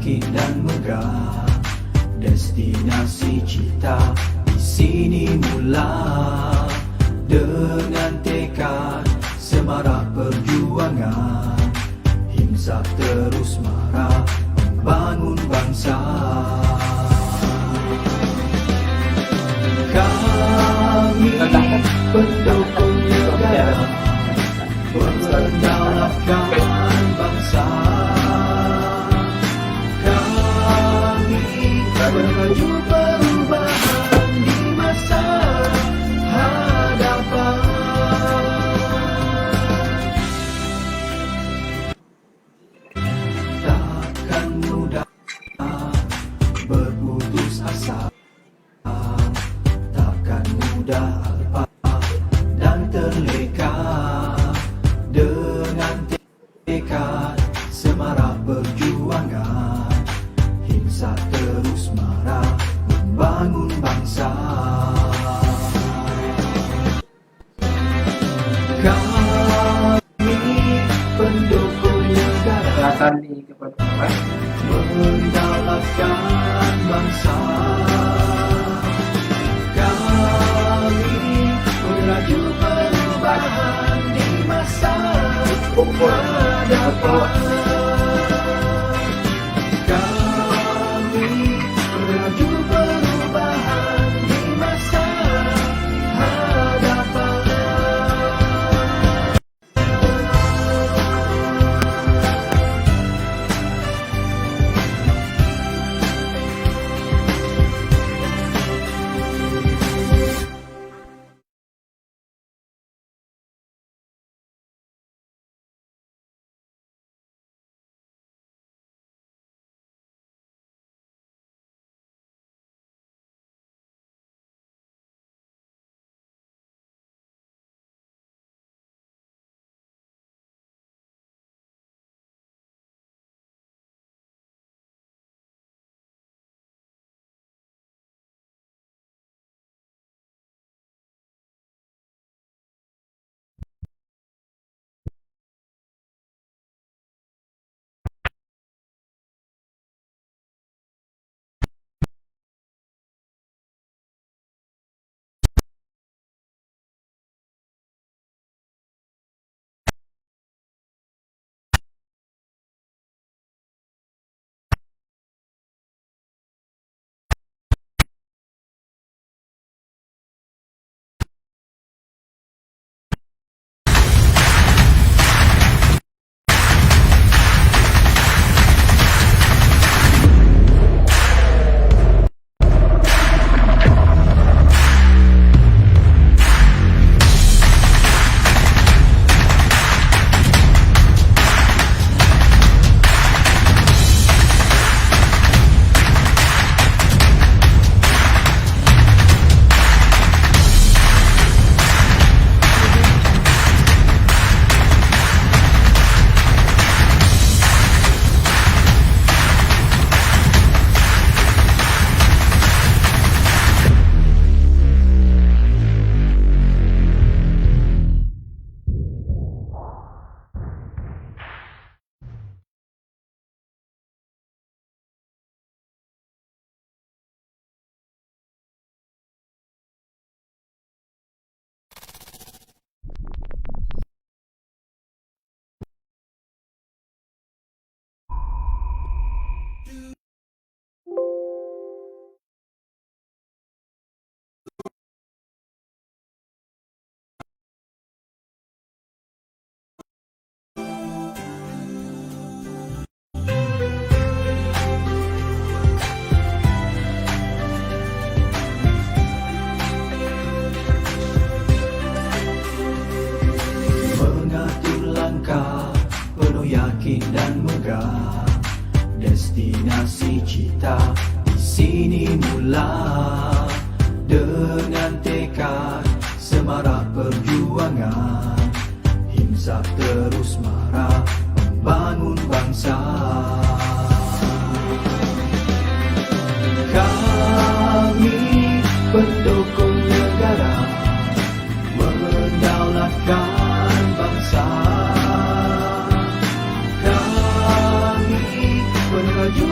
yakin dan megah. Destinasi cita di sini mula, dengan tekad semarak perjuangan, himsa terus marah membangun bangsa. Kami pendukung negara, mendaulatkan bangsa. Kami menuju perubahan di masa hadapan. Takkan mudah berputus asa, takkan mudah apa dan terleka. Dengan tekad semarak perjuangan, himsa terus marah membangun bangsa. Kami pendukung negara, mendaulatkan bangsa. Kami melaju perubahan di masa hadapan. Kami melaju perubahan di masa hadapan. yakin dan megah. Destinasi cita di sini mula, dengan tekad semarak perjuangan, himsa terus marah membangun bangsa. Kami pendukung negara, mendaulatkan bangsa. Kami menuju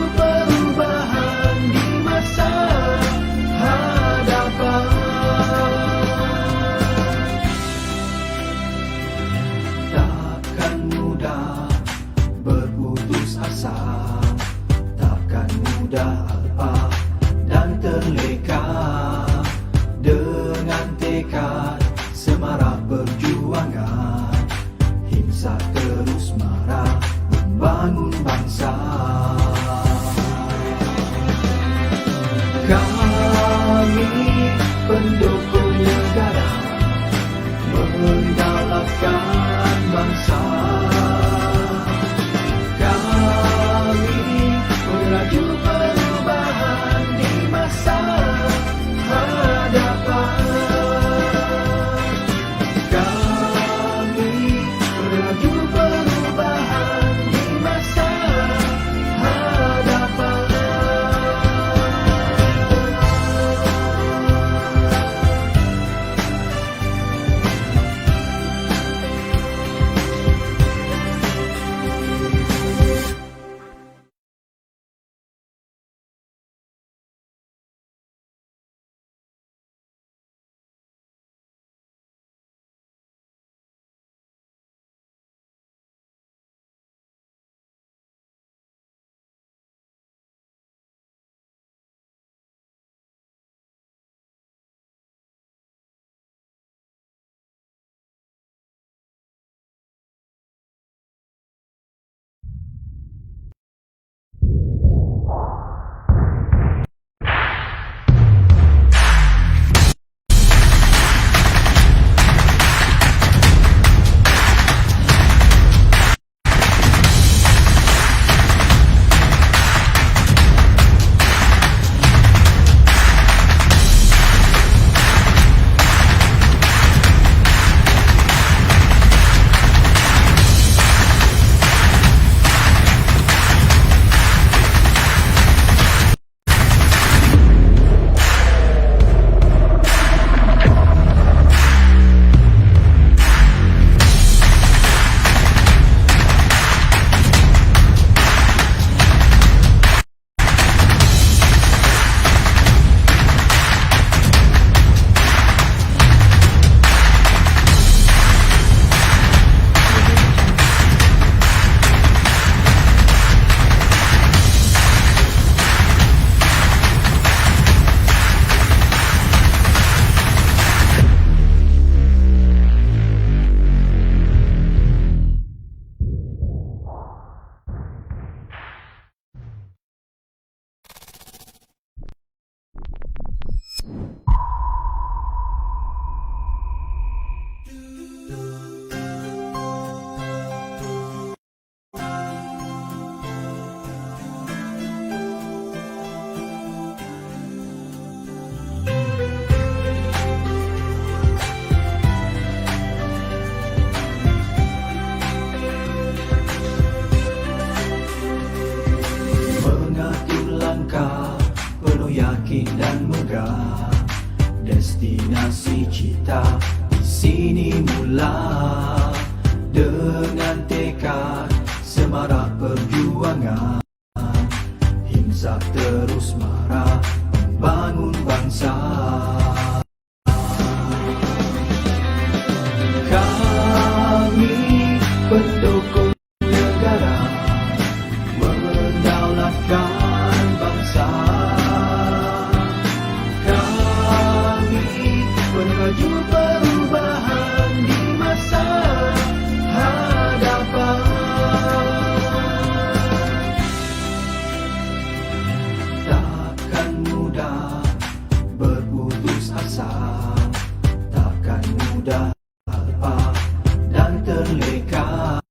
belah. Dengan tekad semarak perjuangan, himsa terus marah membangun bangsa. Kami pendukung negara, mendaulatkan bangsa. Kami menuju perubahan di masa hadapan. Takkan mudah berputus asa, takkan mudah dan terleka.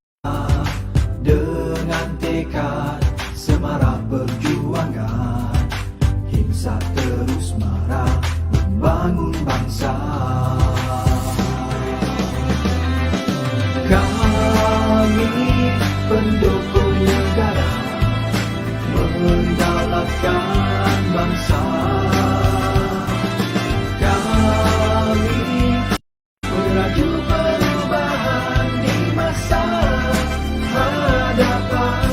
Dengan tekad semarak perjuangan, himsa terus marah membangun bangsa. Kami pendukung negara, mendaulatkan bangsa. Kami menuju perubahan di masa hadapan.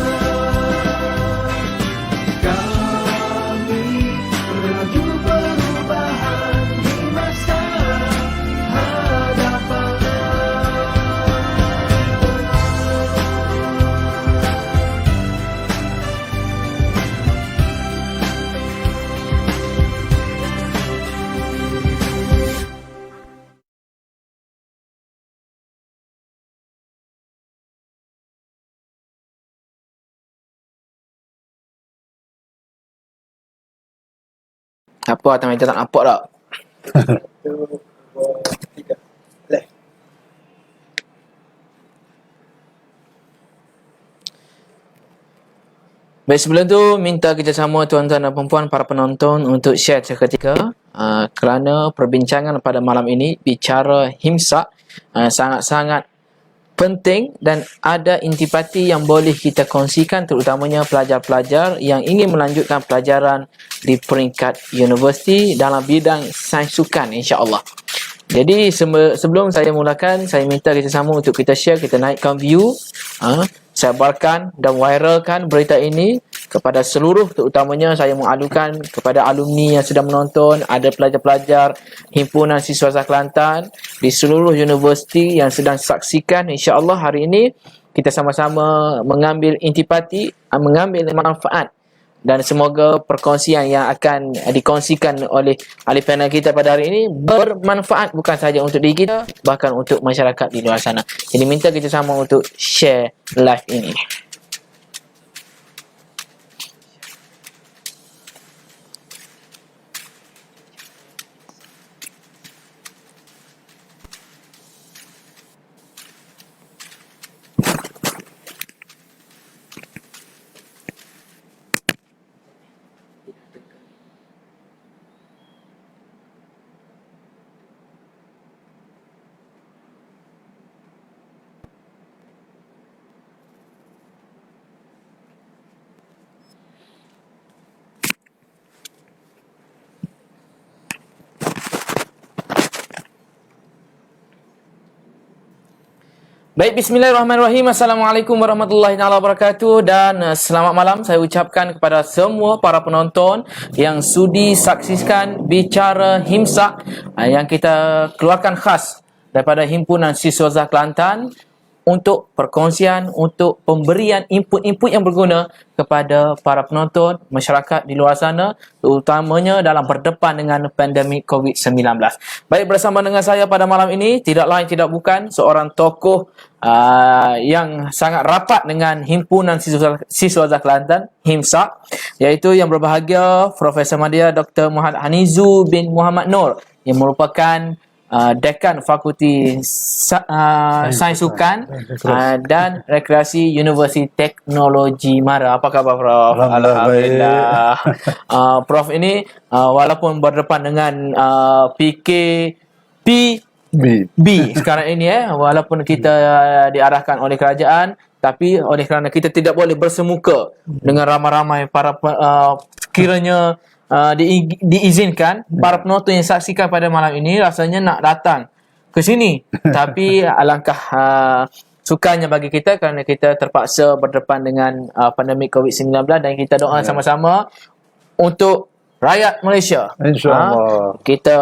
Kami menuju perubahan di masa hadapan. Apa teman kita tak nampak tak? Baik, sebelum tu minta kerjasama tuan-tuan dan perempuan para penonton untuk share seketika kerana perbincangan pada malam ini bicara himsa sangat-sangat penting dan ada intipati yang boleh kita kongsikan, terutamanya pelajar-pelajar yang ingin melanjutkan pelajaran di peringkat universiti dalam bidang sains sukan, insya-Allah. Jadi sebelum saya mulakan, saya minta kerjasama untuk kita share, kita naikkan view, sebarkan dan viralkan berita ini kepada seluruh, terutamanya saya mengadukan kepada alumni yang sedang menonton, ada pelajar-pelajar Himpunan Siswazah Kelantan di seluruh universiti yang sedang saksikan. InsyaAllah hari ini kita sama-sama mengambil intipati, mengambil manfaat, dan semoga perkongsian yang akan dikongsikan oleh ahli panel kita pada hari ini bermanfaat bukan sahaja untuk diri kita, bahkan untuk masyarakat di luar sana. Jadi minta kita sama untuk share live ini. Baik, bismillahirrahmanirrahim. Assalamualaikum warahmatullahi wabarakatuh. Dan selamat malam saya ucapkan kepada semua para penonton yang sudi saksikan bicara himsa yang kita keluarkan khas daripada Himpunan Siswazah Kelantan untuk perkongsian, untuk pemberian input-input yang berguna kepada para penonton, masyarakat di luar sana, terutamanya dalam berdepan dengan pandemik COVID-19. Baik, bersama dengan saya pada malam ini, tidak lain tidak bukan seorang tokoh yang sangat rapat dengan Himpunan Siswazah Kelantan, HIMSA, iaitu yang berbahagia Profesor Madya Dr. Muhammad Hanizu bin Muhammad Nur, yang merupakan Dekan Fakulti Sains Sukan dan Rekreasi Universiti Teknologi Mara. Apa khabar, Prof? Alhamdulillah. Prof ini walaupun berdepan dengan PKPB sekarang ini, walaupun kita diarahkan oleh kerajaan, tapi oleh kerana kita tidak boleh bersemuka dengan ramai-ramai para kiranya diizinkan, para penonton yang saksikan pada malam ini rasanya nak datang ke sini. Tapi alangkah sukanya bagi kita kerana kita terpaksa berdepan dengan pandemik COVID-19 dan kita doa sama-sama untuk rakyat Malaysia. InsyaAllah. Kita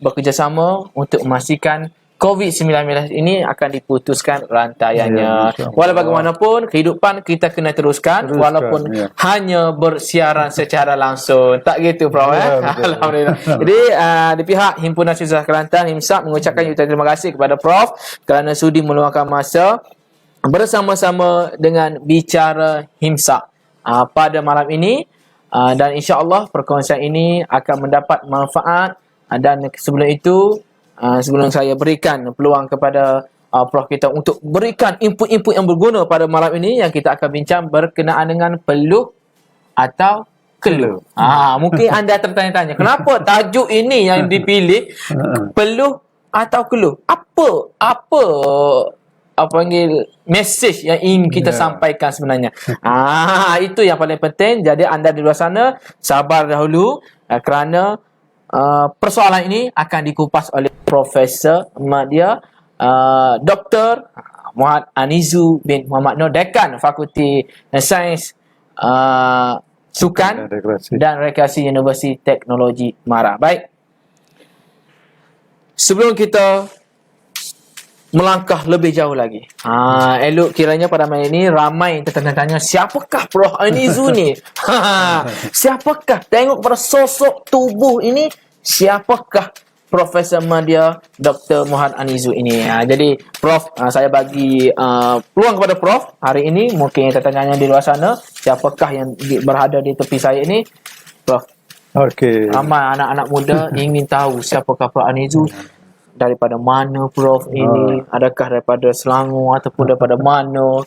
bekerjasama untuk memastikan COVID-19 ini akan diputuskan rantaiannya. Ya, Walau bagaimanapun, kehidupan kita kena teruskan walaupun hanya bersiaran secara langsung. Tak gitu, Prof. Ya, betul. Alhamdulillah. Jadi, di pihak Himpunan Susah Kelantan, HIMSA, mengucapkan jutaan terima kasih kepada Prof kerana sudi meluangkan masa bersama-sama dengan bicara HIMSA pada malam ini. Dan insya-Allah perkongsian ini akan mendapat manfaat, dan sebelum itu sebelum saya berikan peluang kepada Prof kita untuk berikan input-input yang berguna pada malam ini, yang kita akan bincang berkenaan dengan peluh atau keluh. Mungkin anda tertanya-tanya, kenapa tajuk ini yang dipilih peluh atau keluh? Apa panggil message yang ingin kita sampaikan sebenarnya. Itu yang paling penting. Jadi anda di luar sana sabar dahulu kerana persoalan ini akan dikupas oleh Profesor Madya Dr. Muhammad Anizu bin Muhammad Noor, Dekan Fakulti Sains Sukan dan Rekreasi Universiti Teknologi Mara. Baik. Sebelum kita melangkah lebih jauh lagi, elok kiranya pada malam ini ramai tertanya-tanya, siapakah Prof Anizu ni? Siapakah? Tengok pada sosok tubuh ini, siapakah Profesor Madya Dr. Muhammad Anizu ini? Jadi Prof, saya bagi peluang kepada Prof hari ini. Mungkin tertanya di luar sana, siapakah yang berada di tepi saya ini? Prof, Okey. ramai anak-anak muda ingin tahu siapakah Prof Anizu. Daripada mana Prof ini? Adakah daripada Selangor ataupun daripada mana?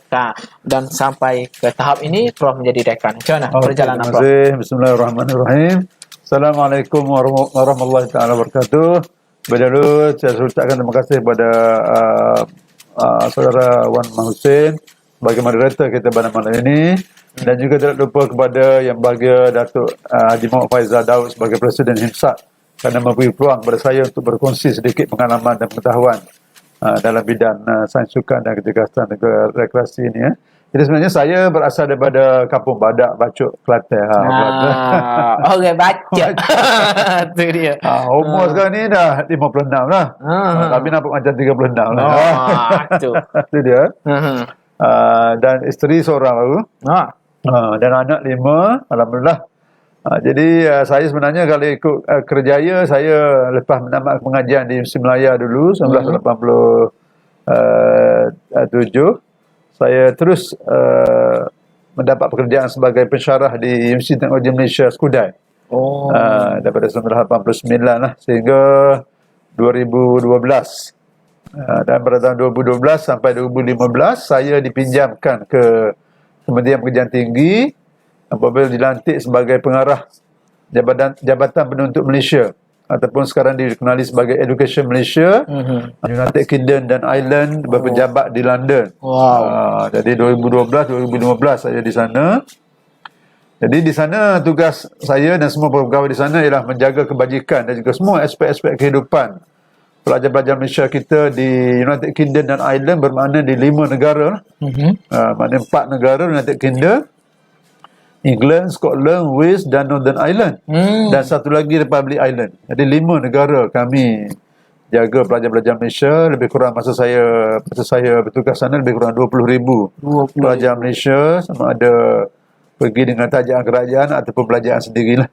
Dan sampai ke tahap ini Prof menjadi dekan. Macam mana perjalanan Terima Prof? kasih. Bismillahirrahmanirrahim. Assalamualaikum warahmatullahi wabarakatuh. Berdahulu saya ucapkan terima kasih kepada saudara Wan Mahusin sebagai moderator kita pada malam ini, dan juga tidak lupa kepada yang bahagia Datuk Haji Muhammad Faizal Daud sebagai Presiden HIMSA kerana memberi peluang kepada saya untuk berkongsi sedikit pengalaman dan pengetahuan dalam bidang sains sukan dan kecergasan dan rekreasi ini. Jadi sebenarnya saya berasal daripada Kampung Badak, Bacok, Kelantan. Orang baca. Itu dia. Umur sekarang ni dah 56 lah. Tapi nampak macam 36 lah. Itu. Itu dia. Dan isteri seorang baru. Dan anak 5. Alhamdulillah. Jadi saya sebenarnya kalau ikut kerjaya, saya lepas menamat pengajian di Universiti Melaya dulu 1987, saya terus mendapat pekerjaan sebagai pensyarah di Universiti Teknologi Malaysia Skudai. Daripada 1989 lah sehingga 2012. Dan pada tahun 2012 sampai 2015 saya dipinjamkan ke Kementerian Pekerjaan Tinggi apabila dilantik sebagai pengarah Jabatan Penuntut Malaysia, ataupun sekarang dikenali sebagai Education Malaysia, United Kingdom dan Ireland, berpejabat di London. Jadi 2012-2015 saya di sana. Jadi di sana tugas saya dan semua pegawai di sana ialah menjaga kebajikan dan juga semua aspek-aspek kehidupan pelajar-pelajar Malaysia kita di United Kingdom dan Ireland, bermakna di 5 negara. Maknanya 4 negara: United Kingdom, England, Scotland, Wales dan Northern Ireland. Dan satu lagi Republic Island. Jadi 5 negara kami jaga pelajar-pelajar Malaysia. Lebih kurang masa saya bertugas sana lebih kurang 20,000 pelajar Malaysia, sama ada pergi dengan tajaan kerajaan ataupun pelajar sendirilah.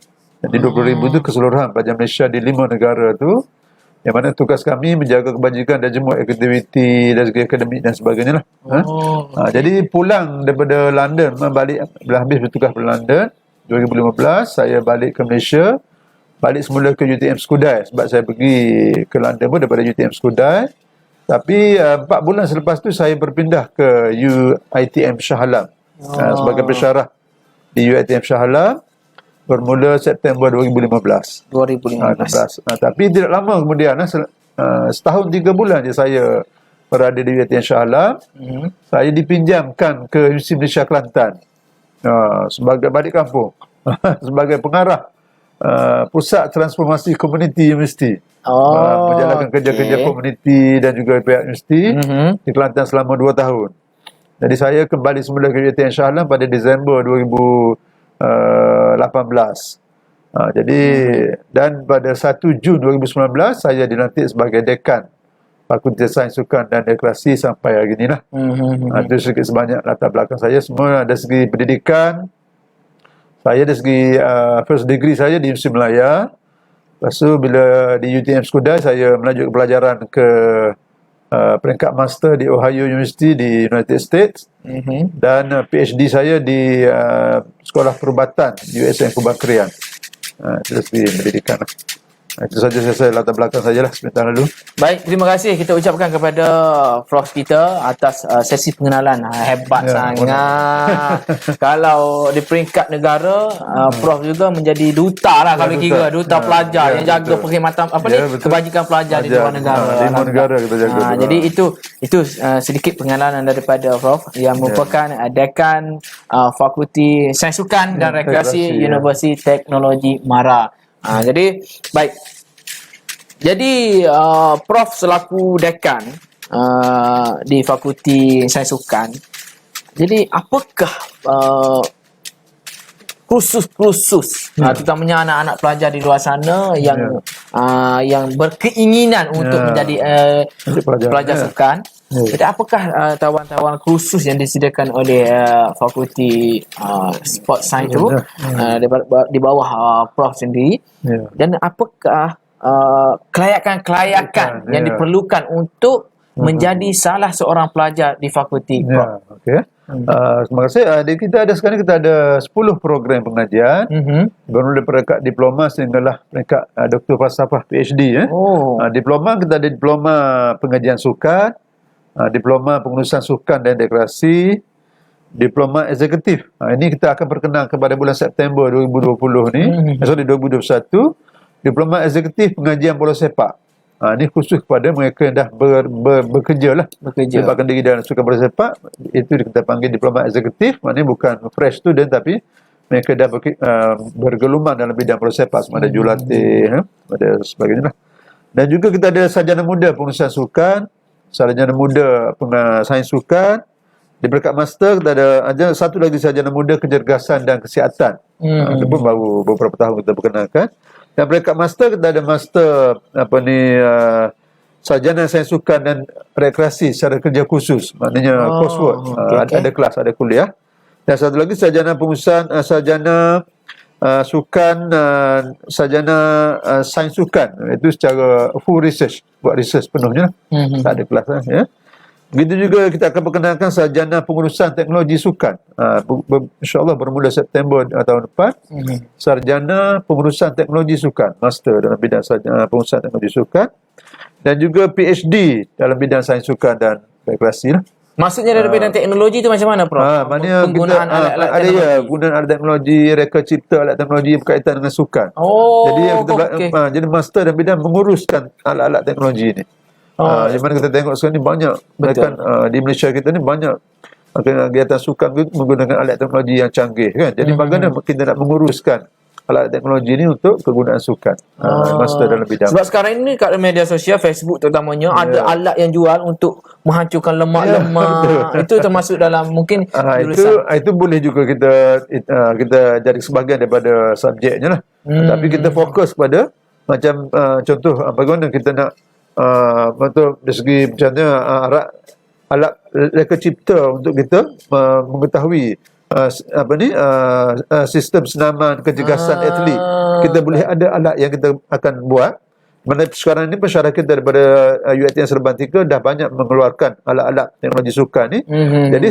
Jadi 20,000 itu keseluruhan pelajar Malaysia di 5 negara tu, yang mana tugas kami menjaga kebajikan dan semua aktiviti dan segi akademik dan sebagainya lah. Jadi pulang daripada London, balik bila habis bertugas di London 2015, saya balik ke Malaysia, balik semula ke UTM Skudai, sebab saya pergi ke London pun daripada UTM Skudai. Tapi 4 bulan selepas tu saya berpindah ke UiTM Shah Alam sebagai pensyarah di UiTM Shah Alam bermula September 2015. Tapi tidak lama kemudian, setahun 3 bulan je saya berada di UiTM Shah Alam, saya dipinjamkan ke Universiti Malaysia Kelantan sebagai balik kampung sebagai pengarah Pusat Transformasi Komuniti Universiti. Oh, Menjalankan kerja-kerja okey. komuniti dan juga pihak universiti di Kelantan selama 2 tahun. Jadi saya kembali semula ke UiTM Shah Alam pada Disember 2018. Jadi dan pada 1 Jun 2019 saya dilantik sebagai dekan Fakulti Sains Sukan dan Rekreasi sampai hari ini lah. Itu sedikit sebanyak latar belakang saya. Semua dari segi pendidikan, saya dari segi first degree saya di Universiti Melaya. Lepas tu bila di UTM Skudai saya melanjutkan pelajaran ke peringkat master di Ohio University di United States. Dan PhD saya di Sekolah Perubatan USM Kubang Krian. Itu dari segi pendidikan lah. Itu saja saya latar belakang sajalah sebentar lalu. Baik, terima kasih kita ucapkan kepada Prof kita atas sesi pengenalan. Hebat sangat. Kalau di peringkat negara, Prof juga menjadi duta lah kami kira, duta pelajar yang jaga perkhidmatan kebajikan pelajar di luar negara. Di luar negara kita jaga. Jadi itu sedikit pengenalan daripada Prof yang merupakan dekan Fakulti Sains Sukan dan Rekreasi Universiti Teknologi Mara. Jadi baik. Jadi Prof selaku dekan di Fakulti Sains Sukan. Jadi apakah kursus-kursus terutamanya anak-anak pelajar di luar sana yang berkeinginan untuk menjadi pelajar sukan? Jadi apakah tawaran-tawaran kursus yang disediakan oleh Fakulti Sport Science itu di bawah Prof sendiri? Dan apakah kelayakan-kelayakan yang diperlukan untuk menjadi salah seorang pelajar di fakulti Prof? Terima kasih. Kita ada sekarang kita ada 10 program pengajian. Baru dari peringkat diploma sehinggalah peringkat doktor falsafah PhD. Diploma kita ada diploma pengajian sukan, diploma pengurusan sukan dan rekreasi, diploma eksekutif. Ini kita akan perkenalkan pada bulan September 2020 ni. 2021. Diploma eksekutif pengajian bola sepak. Ini khusus kepada mereka yang dah bekerja lah. Melibatkan diri dalam sukan bola sepak. Itu kita panggil diploma eksekutif. Maknanya bukan fresh student tapi mereka dah bergelumang dalam bidang bola sepak. Sama ada jurulatih, ada sebagainya lah. Dan juga kita ada sarjana muda pengurusan sukan, sarjana muda sains sukan. Di peringkat master kita ada satu lagi sarjana muda kecergasan dan kesihatan. Itu pun baru beberapa tahun kita perkenalkan. Dan peringkat master kita ada master sarjana sains sukan dan rekreasi secara kerja khusus, maknanya coursework. Ada kelas, ada kuliah. Dan satu lagi sarjana pengurusan sarjana sukan, sarjana sains sukan. Itu secara full research, buat research penuhnya. Tak ada kelas ya. Begitu juga kita akan perkenalkan sarjana pengurusan teknologi sukan. InsyaAllah bermula September tahun depan. Sarjana pengurusan teknologi sukan, master dalam bidang pengurusan teknologi sukan. Dan juga PhD dalam bidang sains sukan dan rekreasi. Maksudnya dari bidang teknologi itu macam mana, Prof? Maknanya penggunaan kita, alat-alat teknologi. penggunaan alat teknologi, reka cipta alat teknologi yang berkaitan dengan sukan. Jadi jadi master dalam bidang menguruskan alat-alat teknologi ini. Di mana kita tengok sekarang ni banyak kan, di Malaysia kita ni banyak kegiatan sukan menggunakan alat teknologi yang canggih kan. Jadi bagaimana kita nak menguruskan alat teknologi ini untuk kegunaan sukan. Master dalam bidang. Sebab sekarang ini kat media sosial, Facebook terutamanya, ada alat yang jual untuk menghancurkan lemak-lemak. Itu termasuk dalam mungkin jurusan. Itu boleh juga kita jadi sebahagian daripada subjeknya lah. Tapi kita fokus pada macam contoh bagaimana kita nak betul dari segi macamnya alat reka cipta untuk kita mengetahui sistem senaman kecergasan atlet. Kita boleh ada alat yang kita akan buat. Mana sekarang ni masyarakat daripada UiTM Seremban 3 dah banyak mengeluarkan alat-alat teknologi sukan ni. Jadi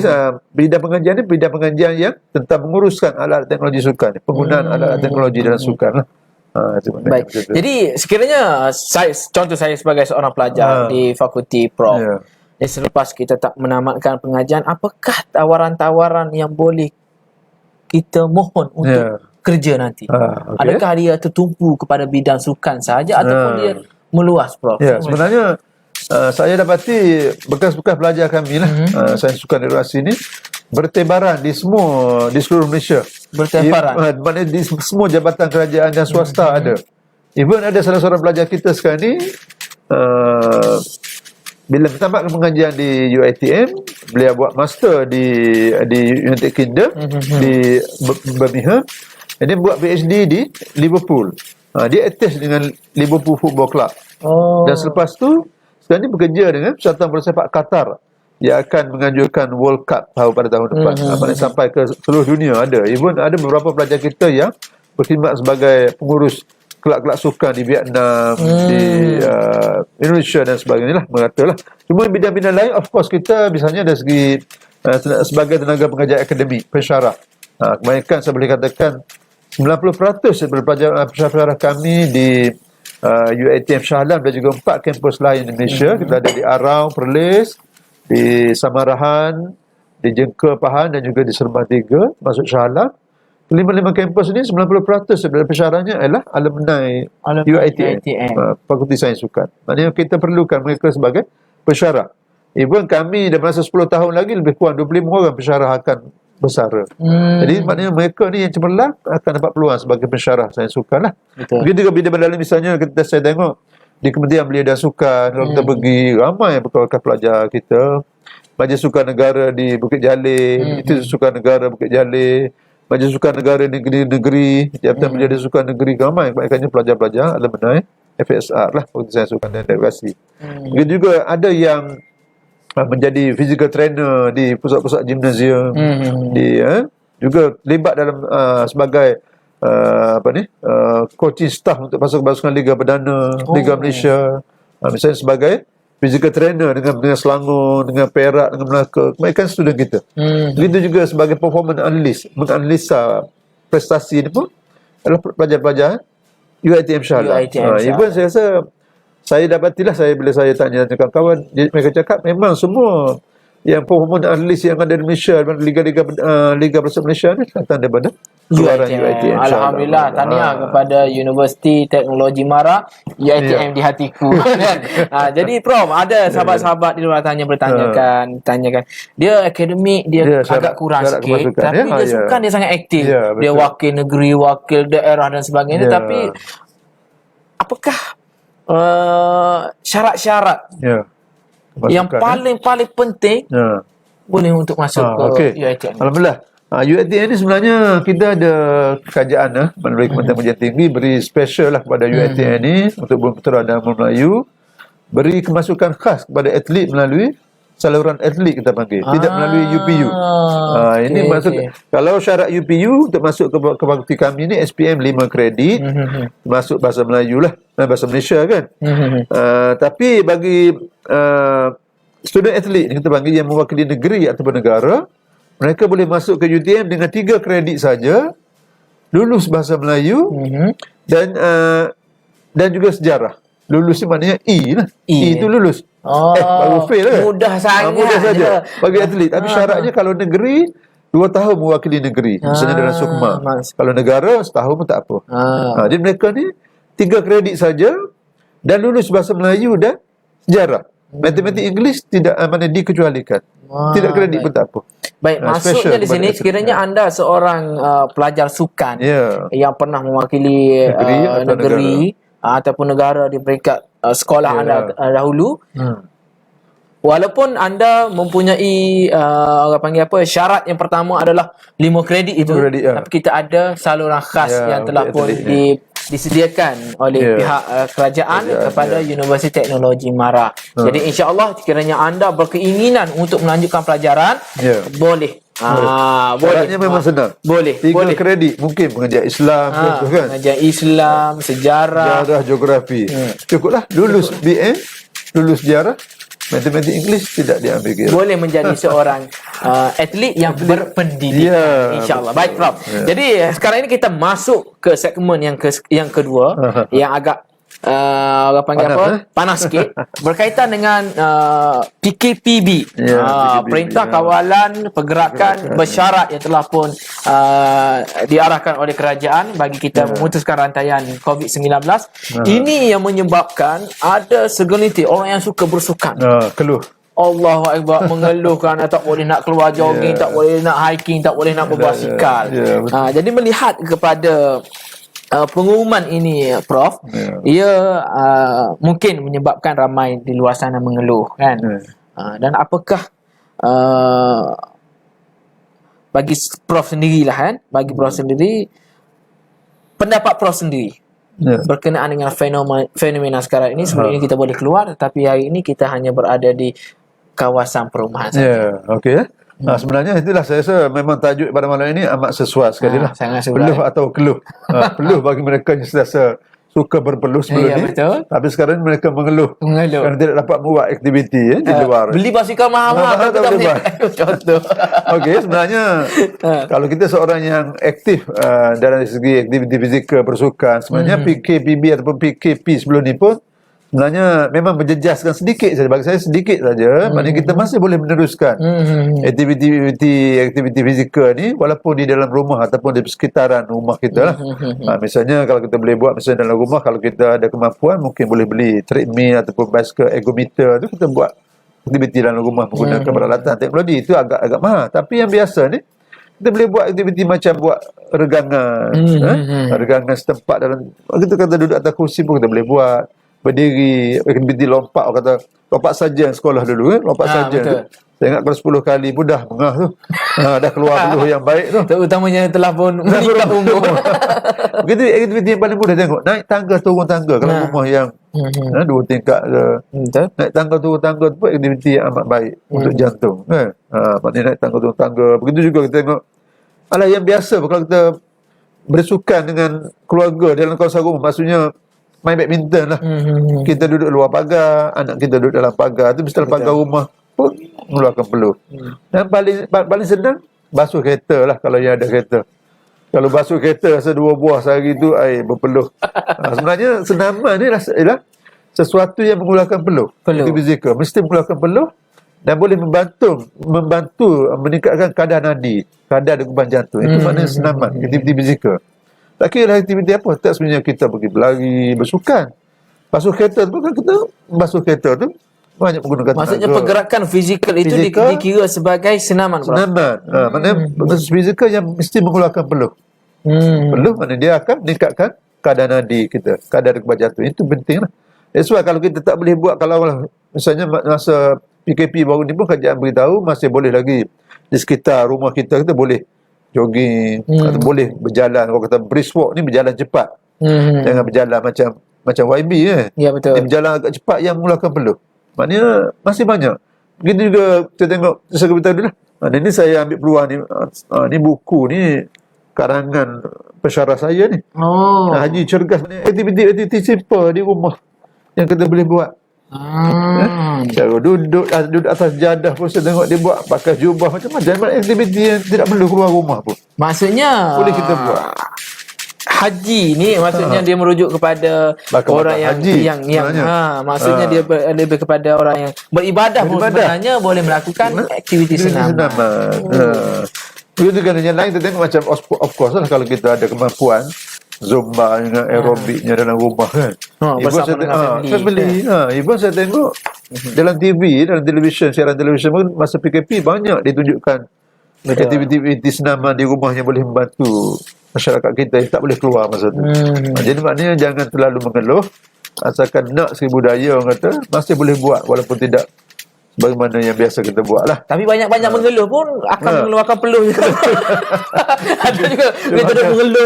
bidang pengajian ni bidang pengajian yang tentang menguruskan alat teknologi sukan ni, penggunaan alat teknologi dalam sukan lah. Baik. Jadi sekiranya contoh saya sebagai seorang pelajar di Fakulti Prof. Selepas kita tak menamatkan pengajian, apakah tawaran-tawaran yang boleh kita mohon untuk kerja nanti? Adakah dia tertumpu kepada bidang sukan sahaja ataupun dia meluas, Prof? Sebenarnya saya dapati bekas-bekas pelajar kami lah, sains sukan rekreasi ni, bertebaran di seluruh Malaysia. Bertebaran. Maknanya di semua jabatan kerajaan dan swasta ada. Even ada salah seorang pelajar kita sekarang ni bila tamat pengajian di UiTM, beliau buat master di United Kingdom di Birmingham, dan dia buat PhD di Liverpool. Dia attach dengan Liverpool Football Club. Dan selepas tu sekarang ni bekerja dengan Persatuan Bola Sepak Qatar yang akan menganjurkan World Cup pada tahun depan. Maknanya sampai ke seluruh dunia ada. Even ada beberapa pelajar kita yang berkhidmat sebagai pengurus kelab-kelab sukan di Vietnam, di Indonesia dan sebagainya lah, mengatalah. Cuma bidang-bidang lain, of course kita misalnya dari segi sebagai tenaga pengajar akademik, pensyarah. Kebanyakan saya boleh katakan 90% daripada pelajar-pelajar kami di UiTM Shah Alam dan juga 4 kampus lain di Malaysia. Kita ada di Arau, Perlis, di Samarahan, di Jengka, Pahang dan juga di Seremban 3, masuk Shah Alam. 5 kampus ni 90% daripada pensyarahnya adalah alumni UiTM, Fakulti Sains Sukan. Maknanya kita perlukan mereka sebagai pensyarah. Even kami dalam masa 10 tahun lagi lebih kurang 25 orang pensyarah akan bersara. Jadi maknanya mereka ni yang cemerlang akan dapat peluang sebagai pensyarah sains sukan lah. Begitu juga bila misalnya saya tengok di Kementerian Belia dan Sukan, kalau kita pergi, ramai bekas pelajar kita. Majlis Sukan Negara di Bukit Jalil, itu Sukan Negara Bukit Jalil, Majlis Sukan Negara Negeri, Jabatan Belia dan Sukan Negeri, ramai kebanyakannya pelajar-pelajar alumni FSR lah, Fakulti Sains Sukan dan Demokrasi. Begitu juga ada yang menjadi physical trainer di pusat-pusat gimnasium, juga terlibat dalam sebagai coaching staff untuk pasukan Liga Perdana, Liga Malaysia, misalnya sebagai physical trainer dengan Selangor, dengan Perak, dengan Melaka, kebanyakan student kita. Begitu juga sebagai performance analyst, menganalisa prestasi ini pun adalah pelajar-pelajar UiTM Shah Alam. Even saya rasa saya dapatilah bila saya tanya kawan-kawan, mereka cakap memang semua yang performance analyst yang ada di Malaysia, Liga Bersama Malaysia ni datang daripada keluaran UiTM. Alhamdulillah, tahniah kepada Universiti Teknologi Mara, UiTM di hatiku. Jadi Prof, ada sahabat-sahabat di luar bertanyakan, dia akademik dia agak kurang sikit, tapi dia sukan dia sangat aktif. Dia wakil negeri, wakil daerah dan sebagainya. Tapi apakah syarat-syarat yang paling penting boleh untuk masuk ke UiTM? Alhamdulillah. UiTM ni sebenarnya kita ada kerajaan melalui Kementerian Pendidikan Tinggi beri special lah kepada UiTM ni untuk berputera dan Melayu, beri kemasukan khas kepada atlet melalui saluran atlet kita panggil, tidak melalui UPU. Ini maksud kalau syarat UPU untuk masuk ke fakulti kami ni SPM 5 kredit, masuk bahasa Melayu lah, bahasa Malaysia kan. Tapi bagi student atlet kita panggil yang mewakili negeri ataupun negara, mereka boleh masuk ke UiTM dengan 3 kredit saja, lulus bahasa Melayu dan juga sejarah. Lulus ni maknanya E lah. E itu lulus. Baru fail kan? Mudah sangat. Mudah saja bagi atlet. Tapi syaratnya kalau negeri 2 tahun mewakili negeri. Misalnya dalam SUKMA. Kalau negara setahun pun tak apa. Jadi mereka ni 3 kredit saja dan lulus bahasa Melayu dan sejarah. Matematik English tidak dikecualikan. Tidak kredit pun tak apa. Baik, maksudnya di sini sekiranya anda seorang pelajar sukan yang pernah mewakili negeri ataupun negara di peringkat sekolah anda dahulu, walaupun anda mempunyai syarat yang pertama adalah 5 kredit itu, tapi kita ada saluran khas yang telah pun disediakan oleh pihak kerajaan kepada Universiti Teknologi Mara. Jadi insya-Allah sekiranya anda berkeinginan untuk melanjutkan pelajaran, boleh. Syaratnya memang senang. Boleh. 3 kredit, mungkin pengajar Islam, kan? Pengajar Islam, sejarah, geografi. Cukuplah lulus BM, lulus sejarah, matematik English tidak diambil kira. Boleh menjadi seorang atlet yang berpendidikan, insya-Allah. Baik, Prof. Jadi sekarang ini kita masuk ke segmen yang kedua yang agak panas sikit, berkaitan dengan PKPB, Perintah Kawalan Pergerakan Bersyarat yang telah pun diarahkan oleh kerajaan bagi kita memutuskan rantaian COVID-19. Ini yang menyebabkan ada segelintir orang yang suka bersukan, keluh. Allahu Akbar, mengeluh kerana tak boleh nak keluar jogging, tak boleh nak hiking, tak boleh nak berbasikal. betul. Jadi melihat kepada pengumuman ini, Prof, ia mungkin menyebabkan ramai di luar sana mengeluh, kan? Dan apakah bagi Prof sendirilah, kan? Bagi Prof sendiri, pendapat Prof sendiri berkenaan dengan fenomena sekarang ini. Sebelum ini kita boleh keluar, tetapi hari ini kita hanya berada di kawasan perumahan saja. Okey. Sebenarnya itulah saya rasa memang tajuk pada malam ini amat sesuai sekali lah. Sangat sesuai. Peluh atau keluh. Peluh bagi mereka yang sentiasa suka berpeluh sebelum ni. Betul. Tapi sekarang mereka mengeluh. Kerana tidak dapat buat aktiviti di luar. Beli basikal mahal-mahal tak boleh buat. Contoh. Okey, sebenarnya kalau kita seorang yang aktif dalam segi aktiviti fizikal bersukan, sebenarnya PKPB ataupun PKP sebelum ni pun sebenarnya memang menjejaskan sedikit saja. Bagi saya sedikit saja. Maknanya kita masih boleh meneruskan aktiviti fizikal ni walaupun di dalam rumah ataupun di sekitaran rumah kita lah. Misalnya kalau kita boleh buat misalnya dalam rumah, kalau kita ada kemampuan mungkin boleh beli treadmill ataupun basikal ergometer tu, kita buat aktiviti dalam rumah menggunakan peralatan teknologi. Itu agak mahal. Tapi yang biasa ni kita boleh buat aktiviti macam buat regangan, regangan setempat dalam, kita kata duduk atas kursi pun kita boleh buat, berdiri, aktiviti lompat, orang kata lompat saja sekolah dulu, lompat saja tu. Saya ingat kalau 10 kali pun dah mengah tu. Dah keluar peluh yang baik tu. Terutamanya telah pun meningkat umur. Begitu aktiviti yang paling mudah tengok, naik tangga turun tangga. Kalau rumah yang 2 tingkat ke, naik tangga turun tangga tu pun aktiviti yang amat baik untuk jantung. Maknanya naik tangga turun tangga. Begitu juga kita tengok alah yang biasa kalau kita bersukan dengan keluarga dalam kawasan rumah, maksudnya main badminton lah. Kita duduk luar pagar, anak kita duduk dalam pagar tu, mesti dalam pagar rumah pun mengeluarkan peluh. Dan paling senang basuh kereta lah kalau yang ada kereta. Kalau basuh kereta rasa 2 buah sehari tu air berpeluh. Sebenarnya senaman ni ialah sesuatu yang mengeluarkan peluh. Itu fizikal, mesti mengeluarkan peluh dan boleh membantu meningkatkan kadar nadi, kadar degupan jantung. Itu maknanya senaman, aktiviti fizikal. Tak kira aktiviti apa, tak sebenarnya kita pergi berlari, bersukan. Basuh kereta tu kan, kita basuh kereta tu banyak menggunakan tenaga. Maksudnya pergerakan fizikal itu dikira sebagai senaman. Senaman. Maknanya fizikal yang mesti mengeluarkan peluh. Peluh maknanya dia akan meningkatkan kadar nadi kita, kadar degupan jantung. Itu penting lah. That's why kalau kita tak boleh buat, kalau misalnya masa PKP baru ni pun kerajaan beritahu masih boleh lagi di sekitar rumah kita boleh jogging, atau boleh berjalan. Orang kata brisk walk ni berjalan cepat. Jangan berjalan macam YB Ya, betul. Dia berjalan agak cepat yang mengeluarkan peluh. Maknanya masih banyak. Begitu juga kita tengok, saya beritahu dulu lah. Ini saya ambil peluang ni. Ni buku ni karangan pensyarah saya ni. Haji Cergas ni. Aktiviti simple di rumah yang kita boleh buat. Cara duduk atas jadah pun saya tengok dia buat, pakai jubah macam-macam. Aktiviti yang tidak perlu keluar rumah pun maksudnya boleh kita buat. Haji ni maksudnya dia merujuk kepada orang yang maksudnya dia lebih kepada orang yang beribadah pun sebenarnya boleh melakukan aktiviti senaman. Begitu kan yang lain kita tengok macam of course lah, kalau kita ada kemampuan Zumba dengan aerobiknya dalam rumah kan. Bersama dengan family. Even saya tengok dalam TV, dalam televisyen, siaran televisyen pun masa PKP banyak ditunjukkan aktiviti senaman di rumah yang boleh membantu masyarakat kita yang tak boleh keluar masa tu. Jadi maknanya jangan terlalu mengeluh, asalkan nak segi budaya orang kata masih boleh buat walaupun tidak bagaimana yang biasa kita buat lah. Tapi banyak-banyak mengeluh pun akan mengeluarkan peluh juga. Ada juga kita dah mengeluh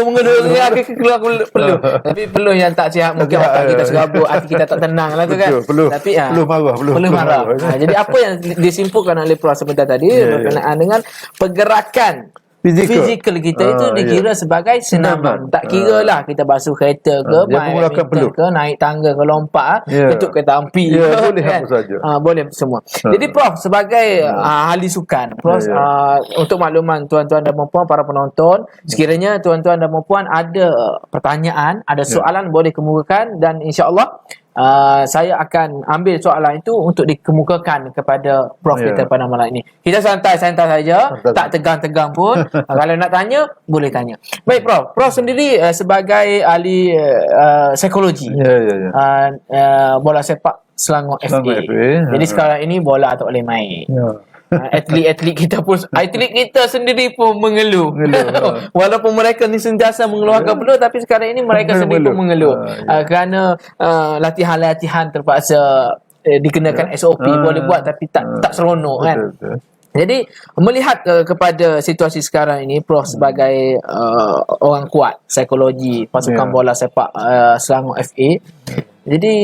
akan keluar peluh. Tapi peluh yang tak sihat, mungkin otak kita serabut, hati kita tak tenang lah tu kan. Tapi peluh marah. Jadi apa yang disimpulkan oleh Prof sebentar tadi berkenaan dengan pergerakan fizikal kita itu dikira sebagai senaman. Tak kira lah kita basuh kereta ke, main badminton ke, naik tangga ke, lompat, ketuk kereta api ke, boleh kan? apa saja. Boleh semua. Jadi Prof sebagai ahli sukan, Prof untuk makluman tuan-tuan dan puan-puan para penonton, sekiranya tuan-tuan dan puan-puan ada pertanyaan, ada soalan boleh kemukakan, dan insya-Allah saya akan ambil soalan itu untuk dikemukakan kepada Prof kita pada malam ini. Kita santai-santai saja, tak tegang-tegang pun. Kalau nak tanya, boleh tanya. Baik Prof, Prof sendiri sebagai ahli psikologi bola sepak Selangor FA. Selangor FA, Jadi sekarang ini bola tak boleh main. Ya. Atlet-atlet kita pun, atlet kita sendiri pun mengeluh. Walaupun mereka ni sentiasa mengeluarkan peluh, tapi sekarang ini mereka sendiri pun mengeluh. Kerana latihan-latihan terpaksa dikenakan SOP, boleh buat tapi tak seronok kan. Betul. Jadi melihat kepada situasi sekarang ini, Prof sebagai orang kuat psikologi pasukan bola sepak Selangor FA. Jadi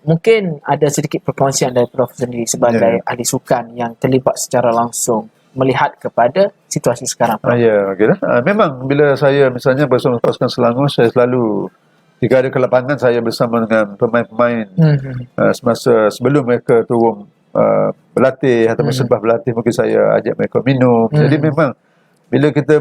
mungkin ada sedikit perkongsian dari Prof sendiri sebagai ahli sukan yang terlibat secara langsung melihat kepada situasi sekarang. Ya, okey dah. Memang bila saya misalnya bersama pasukan Selangor, saya selalu jika ada ke lapangan, saya bersama dengan pemain-pemain semasa sebelum mereka turun berlatih atau selepas berlatih, mungkin saya ajak mereka minum. Jadi memang bila kita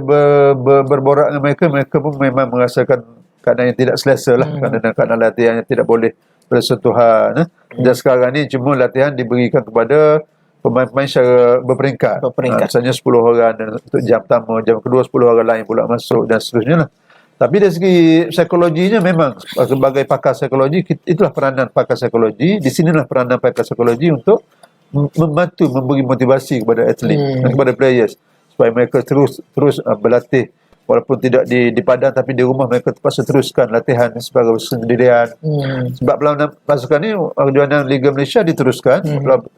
berborak dengan mereka, mereka pun memang merasakan keadaan yang tidak selesa lah, kerana keadaan latihan yang tidak boleh bersentuhan. Dan sekarang ni cuma latihan diberikan kepada pemain-pemain secara berperingkat. Misalnya 10 orang, dan untuk jam pertama, jam kedua 10 orang lain pula masuk dan seterusnya lah. Tapi dari segi psikologinya memang sebagai pakar psikologi, itulah peranan pakar psikologi. Di sinilah peranan pakar psikologi untuk membantu, memberi motivasi kepada atlet dan kepada players supaya mereka terus berlatih. Walaupun tidak di padang, tapi di rumah mereka terpaksa teruskan latihan sebagai sendirian. Sebab perlawanan pasukan ni, kejuaraan Liga Malaysia diteruskan,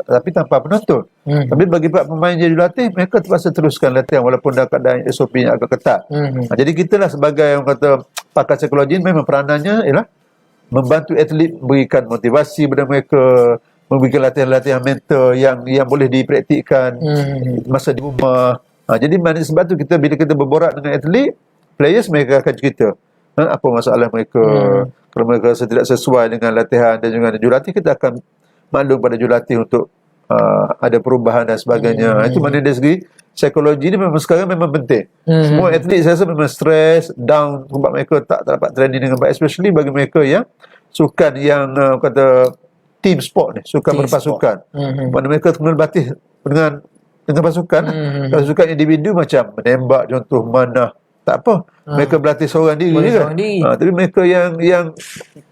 tapi tanpa penonton. Tapi bagi pemain yang dilatih, mereka terpaksa teruskan latihan walaupun dalam keadaan SOP yang agak ketat. Jadi kita lah sebagai orang kata pakar psikologi, memang peranannya ialah membantu atlet, berikan motivasi kepada mereka, memberikan latihan-latihan mental yang boleh dipraktikkan masa di rumah. Jadi sebab tu kita bila kita berborak dengan atlet, players, mereka akan cerita apa masalah mereka. Kalau mereka rasa tidak sesuai dengan latihan dan juga jurulatih, kita akan maklum pada jurulatih untuk ada perubahan dan sebagainya. Itu maknanya dari segi psikologi ni memang sekarang memang penting. Semua atlet saya rasa memang stres, down sebab mereka tak dapat training dengan baik, especially bagi mereka yang sukan yang kata team sport ni, sukan berpasukan. Mana mereka kena berlatih dengan pasukan. Kalau sukan individu macam menembak contoh, manah, tak apa. Mereka berlatih seorang diri kan. Tapi mereka yang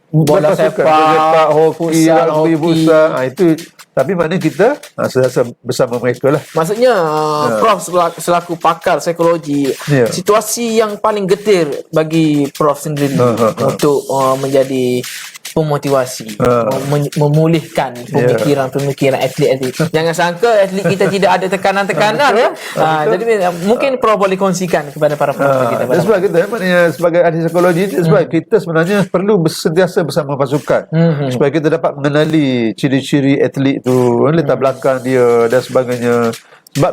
bola sepak, hoki, rugby, futsal, itu. Tapi maknanya kita sentiasa bersama mereka lah. Maksudnya Prof selaku pakar psikologi, situasi yang paling getir bagi Prof sendiri untuk menjadi pemotivasi, memulihkan pemikiran atlet-atlet. Jangan sangka atlet kita tidak ada tekanan-tekanan ya. Jadi mungkin Prof boleh kongsikan kepada para penonton kita. Sebab kita maknanya sebagai ahli psikologi, sebab kita sebenarnya perlu sentiasa bersama pasukan supaya kita dapat mengenali ciri-ciri atlet tu, latar belakang dia dan sebagainya. Sebab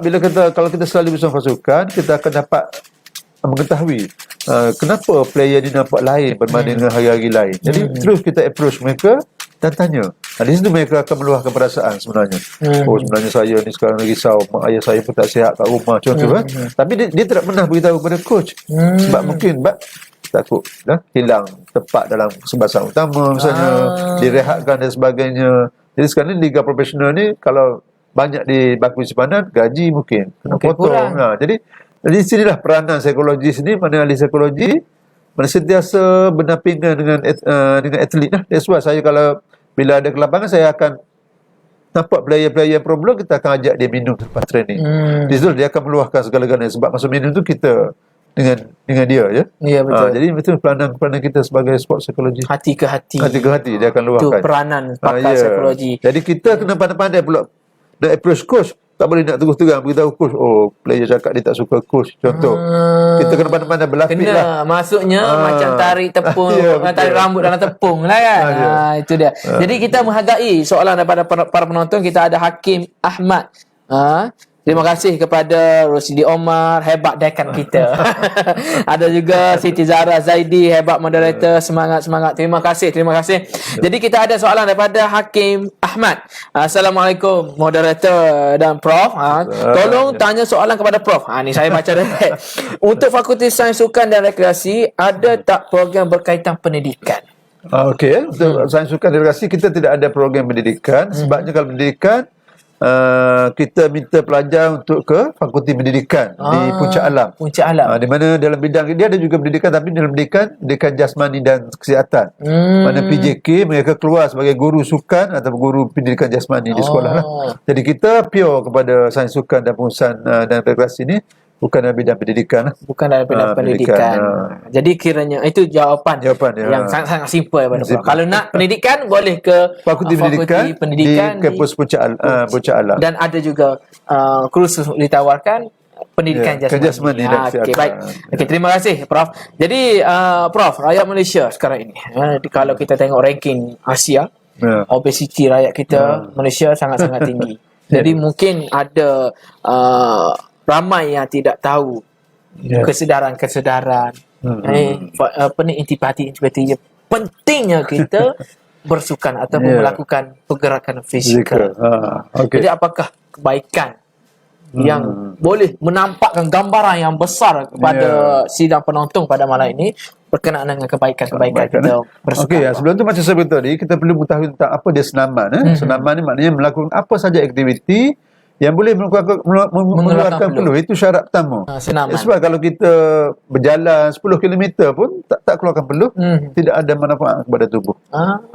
kalau kita selalu bersama pasukan, kita akan dapat mengetahui kenapa player ni nampak lain berbanding dengan hari-hari lain. Jadi terus kita approach mereka dan tanya. Di situ mereka akan meluahkan perasaan sebenarnya. Oh, sebenarnya saya ni sekarang risau, mak ayah saya pun tak sihat kat rumah contoh kan. Tapi dia tidak pernah beritahu kepada coach. Sebab mungkin takut hilang tepat dalam kesebasan utama misalnya, direhatkan dan sebagainya. Jadi sekarang ni liga profesional ni kalau banyak di bangku simpanan, gaji mungkin kena potong. Jadi sinilah peranan psikologi sini, mana ahli psikologi mana sentiasa berdampingan dengan atlet lah. That's why saya kalau bila ada ke lapangan, saya akan nampak player-player problem, kita akan ajak dia minum lepas training. Di situ dia akan meluahkan segala-galanya, sebab masa minum tu kita dengan dia ya. Ya betul. Jadi betul peranan kita sebagai sport psikologi. Hati ke hati dia akan luahkan. Itu peranan pakar psikologi. Jadi kita kena pandai-pandai pula nak approach coach. Tak boleh nak terus-terang beritahu coach, player cakap dia tak suka coach contoh. Kita kena pandai-pandai berlapis lah. Maksudnya macam tarik tepung, tarik rambut dalam tepung lah kan. Itu dia. Jadi kita menghargai soalan daripada para penonton. Kita ada Hakim Ahmad. Terima kasih kepada Rosidi Omar, hebat dekan kita. Ada juga Siti Zahra Zaidi, hebat moderator, semangat. Terima kasih. Jadi kita ada soalan daripada Hakim Ahmad. Assalamualaikum moderator dan Prof. Tolong tanya soalan kepada Prof. Ni saya baca direct. Untuk Fakulti Sains Sukan dan Rekreasi, ada tak program berkaitan pendidikan? Okey, untuk Sains Sukan dan Rekreasi kita tidak ada program pendidikan. Sebabnya kalau pendidikan kita minta pelajar untuk ke Fakulti Pendidikan di Puncak Alam. Puncak Alam. Di mana dalam bidang dia ada juga pendidikan, tapi dalam pendidikan jasmani dan kesihatan. Mana PJK mereka keluar sebagai guru sukan atau guru pendidikan jasmani di sekolah lah. Jadi kita pure kepada sains sukan dan pengurusan dan rekreasi ni bukan dalam bidang pendidikan lah. Bukan dalam bidang pendidikan, pendidikan. Jadi kiranya itu jawapan ya. yang sangat-sangat simple pada Prof. Kalau nak pendidikan boleh ke Fakulti Pendidikan di kampus Puncak Alam. Dan ada juga kursus ditawarkan pendidikan jasmani. Okey, baik. Okey, terima kasih Prof. Jadi Prof, rakyat Malaysia sekarang ini kalau kita tengok ranking Asia, obesiti rakyat kita Malaysia sangat-sangat tinggi. Jadi mungkin ada ramai yang tidak tahu kesedaran-kesedaran intipati pentingnya kita bersukan ataupun melakukan pergerakan fizikal. Jadi apakah kebaikan yang boleh menampakkan gambaran yang besar kepada sidang penonton pada malam ini berkenaan dengan kebaikan-kebaikan kita bersukan? Sebelum tu macam saya beritahu tadi, kita perlu mengetahui tentang apa dia senaman. Senaman ni maknanya melakukan apa saja aktiviti yang boleh mengeluarkan peluh. Itu syarat pertama. Senaman. Sebab kalau kita berjalan 10 km pun tak keluarkan peluh, tidak ada manfaat kepada tubuh.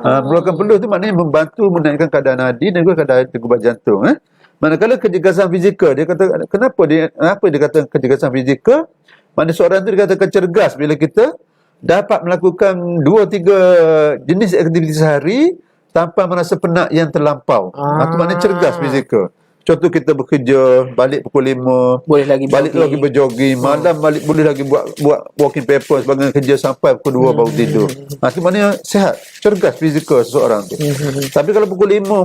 Mengeluarkan peluh tu maknanya membantu menaikkan kadar nadi dan juga kadar degupan jantung. Manakala kecergasan fizikal, dia kata kenapa dia kata kecergasan fizikal? Maknanya seorang tu dikatakan cergas bila kita dapat melakukan 2-3 jenis aktiviti sehari tanpa merasa penat yang terlampau. Itu maknanya cergas fizikal. Contoh kita bekerja, balik pukul 5, boleh lagi balik lagi berjogging, malam balik boleh lagi buat walking paper sebagai kerja sampai pukul 2 baru tidur. Itu maknanya sihat, cergas fizikal seseorang tu. Tapi kalau pukul 5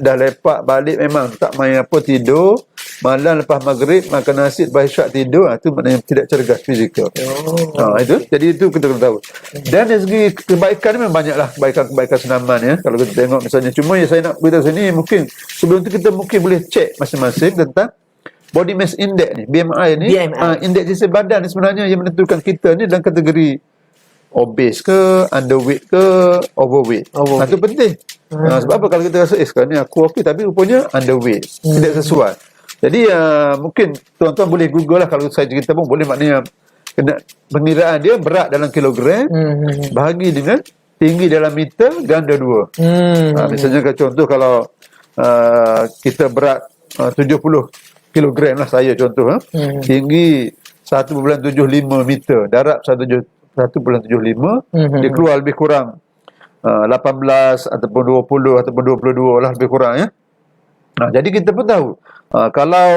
dah lepak balik memang tak main apa, tidur, malam lepas maghrib makan nasi, lepas isyak tidur, itu maknanya tidak cergas fizikal. Itu. Jadi itu kita kena tahu. Dan dari segi kebaikan memang banyaklah kebaikan senaman ya. Kalau kita tengok misalnya, cuma saya nak beritahu sini mungkin sebelum tu kita mungkin boleh cek masing-masing tentang body mass index ni, BMI ni. Indeks jisi badan ni sebenarnya yang menentukan kita ni dalam kategori obese ke, underweight ke, overweight. Itu penting. Sebab apa, kalau kita rasa sekarang ni aku okey tapi rupanya underweight, tidak sesuai. Jadi mungkin tuan-tuan boleh google lah, kalau saya cerita pun boleh, maknanya kena pengiraan dia berat dalam kilogram bahagi dengan tinggi dalam meter ganda 2. Misalnya contoh kalau kita berat 70 kilogram lah, saya contoh tinggi 1.75 meter, darab 1.75, dia keluar lebih kurang 18 ataupun 20 ataupun 22 lah lebih kurang ya. Jadi kita pun tahu kalau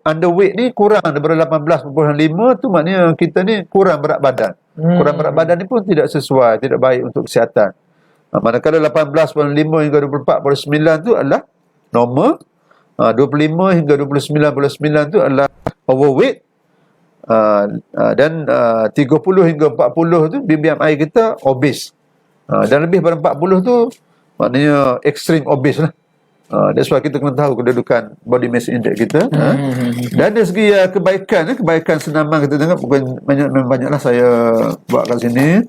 underweight ni kurang daripada 18.5 tu maknanya kita ni kurang berat badan. Kurang berat badan ni pun tidak sesuai, tidak baik untuk kesihatan. Manakala 18.5 hingga 24.9 tu adalah normal. 25 hingga 29.9 tu adalah overweight. Dan 30 hingga 40 tu BMI kita obese. Dan lebih daripada 40 tu maknanya extreme obese lah. That's why kita kena tahu kedudukan body mass index kita. Dan dari segi kebaikan senaman kita tengok memang banyaklah saya buat kat sini.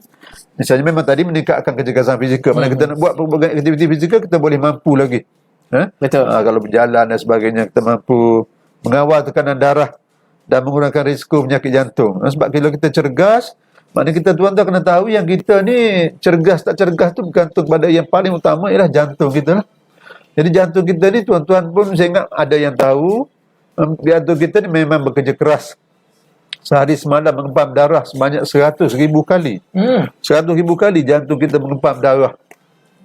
Misalnya memang tadi meningkatkan kecergasan fizikal. Mana kita nak buat pelbagai aktiviti fizikal, kita boleh mampu lagi. Betul. Kalau berjalan dan sebagainya, kita mampu mengawal tekanan darah dan mengurangkan risiko penyakit jantung. Sebab kalau kita cergas, maknanya kita tuan-tuan kena tahu yang kita ni cergas tak cergas tu bergantung pada yang paling utama ialah jantung kita lah. Jadi jantung kita ni tuan-tuan pun saya ingat ada yang tahu, jantung kita ni memang bekerja keras. Sehari semalam mengempam darah sebanyak 100,000 kali. 100,000 kali jantung kita mengempam darah.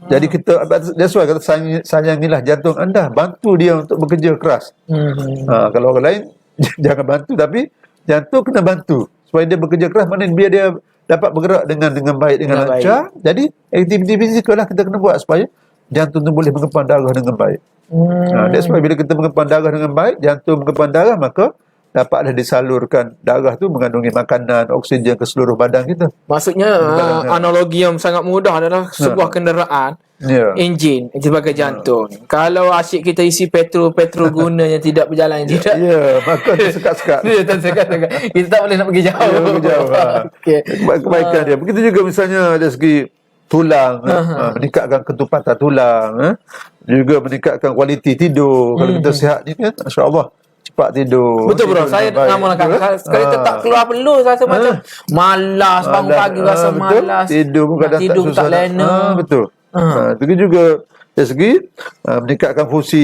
Jadi kita, that's why kata sayangilah jantung anda, bantu dia untuk bekerja keras. Kalau orang lain jangan bantu, tapi jantung kena bantu supaya dia bekerja keras, maknanya biar dia dapat bergerak dengan baik, dengan lancar. Jadi aktiviti fizikal lah kita kena buat supaya jantung tu boleh mengempam darah dengan baik. That's why bila kita mengempam darah dengan baik, jantung mengempam darah, maka dapatlah disalurkan darah tu mengandungi makanan, oksigen ke seluruh badan kita. Maksudnya analogi yang sangat mudah adalah sebuah kenderaan, enjin sebagai jantung. Kalau asyik kita isi petrol guna yang tidak berjalan, maka tersekat-sekat. Kita tak boleh nak pergi jauh. Okay. Kebaikan dia. Begitu juga misalnya dari segi tulang, meningkatkan ketupatan tulang. juga meningkatkan kualiti tidur. Kalau kita sihat ni kan, insya-Allah cepat tidur. Betul bro, Tidur saya dengan baik. nak mengatakan sekali Ah. tak keluar perlu rasa macam malas, bangun Malas. pagi rasa Betul. malas. Tidur pun Nak kadang tidur tak tak susah. lena. Betul. Itu juga dari segi meningkatkan fungsi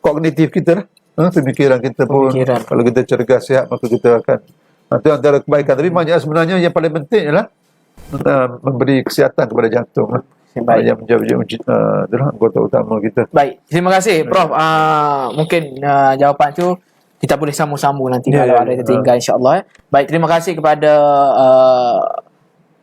kognitif kita lah. Pemikiran kita pun. Pemikiran. Kalau kita cergas sihat, maka kita akan itu antara kebaikan. Tapi banyak sebenarnya yang paling penting ialah memberi kesihatan kepada jantung lah. Baik. Yang menjadi itulah anggota utama kita. Baik, terima kasih Prof. Mungkin jawapan tu kita boleh sambung-sambung nanti Ya, kalau ya, ada ya. tertinggal insya-Allah. Baik, terima kasih kepada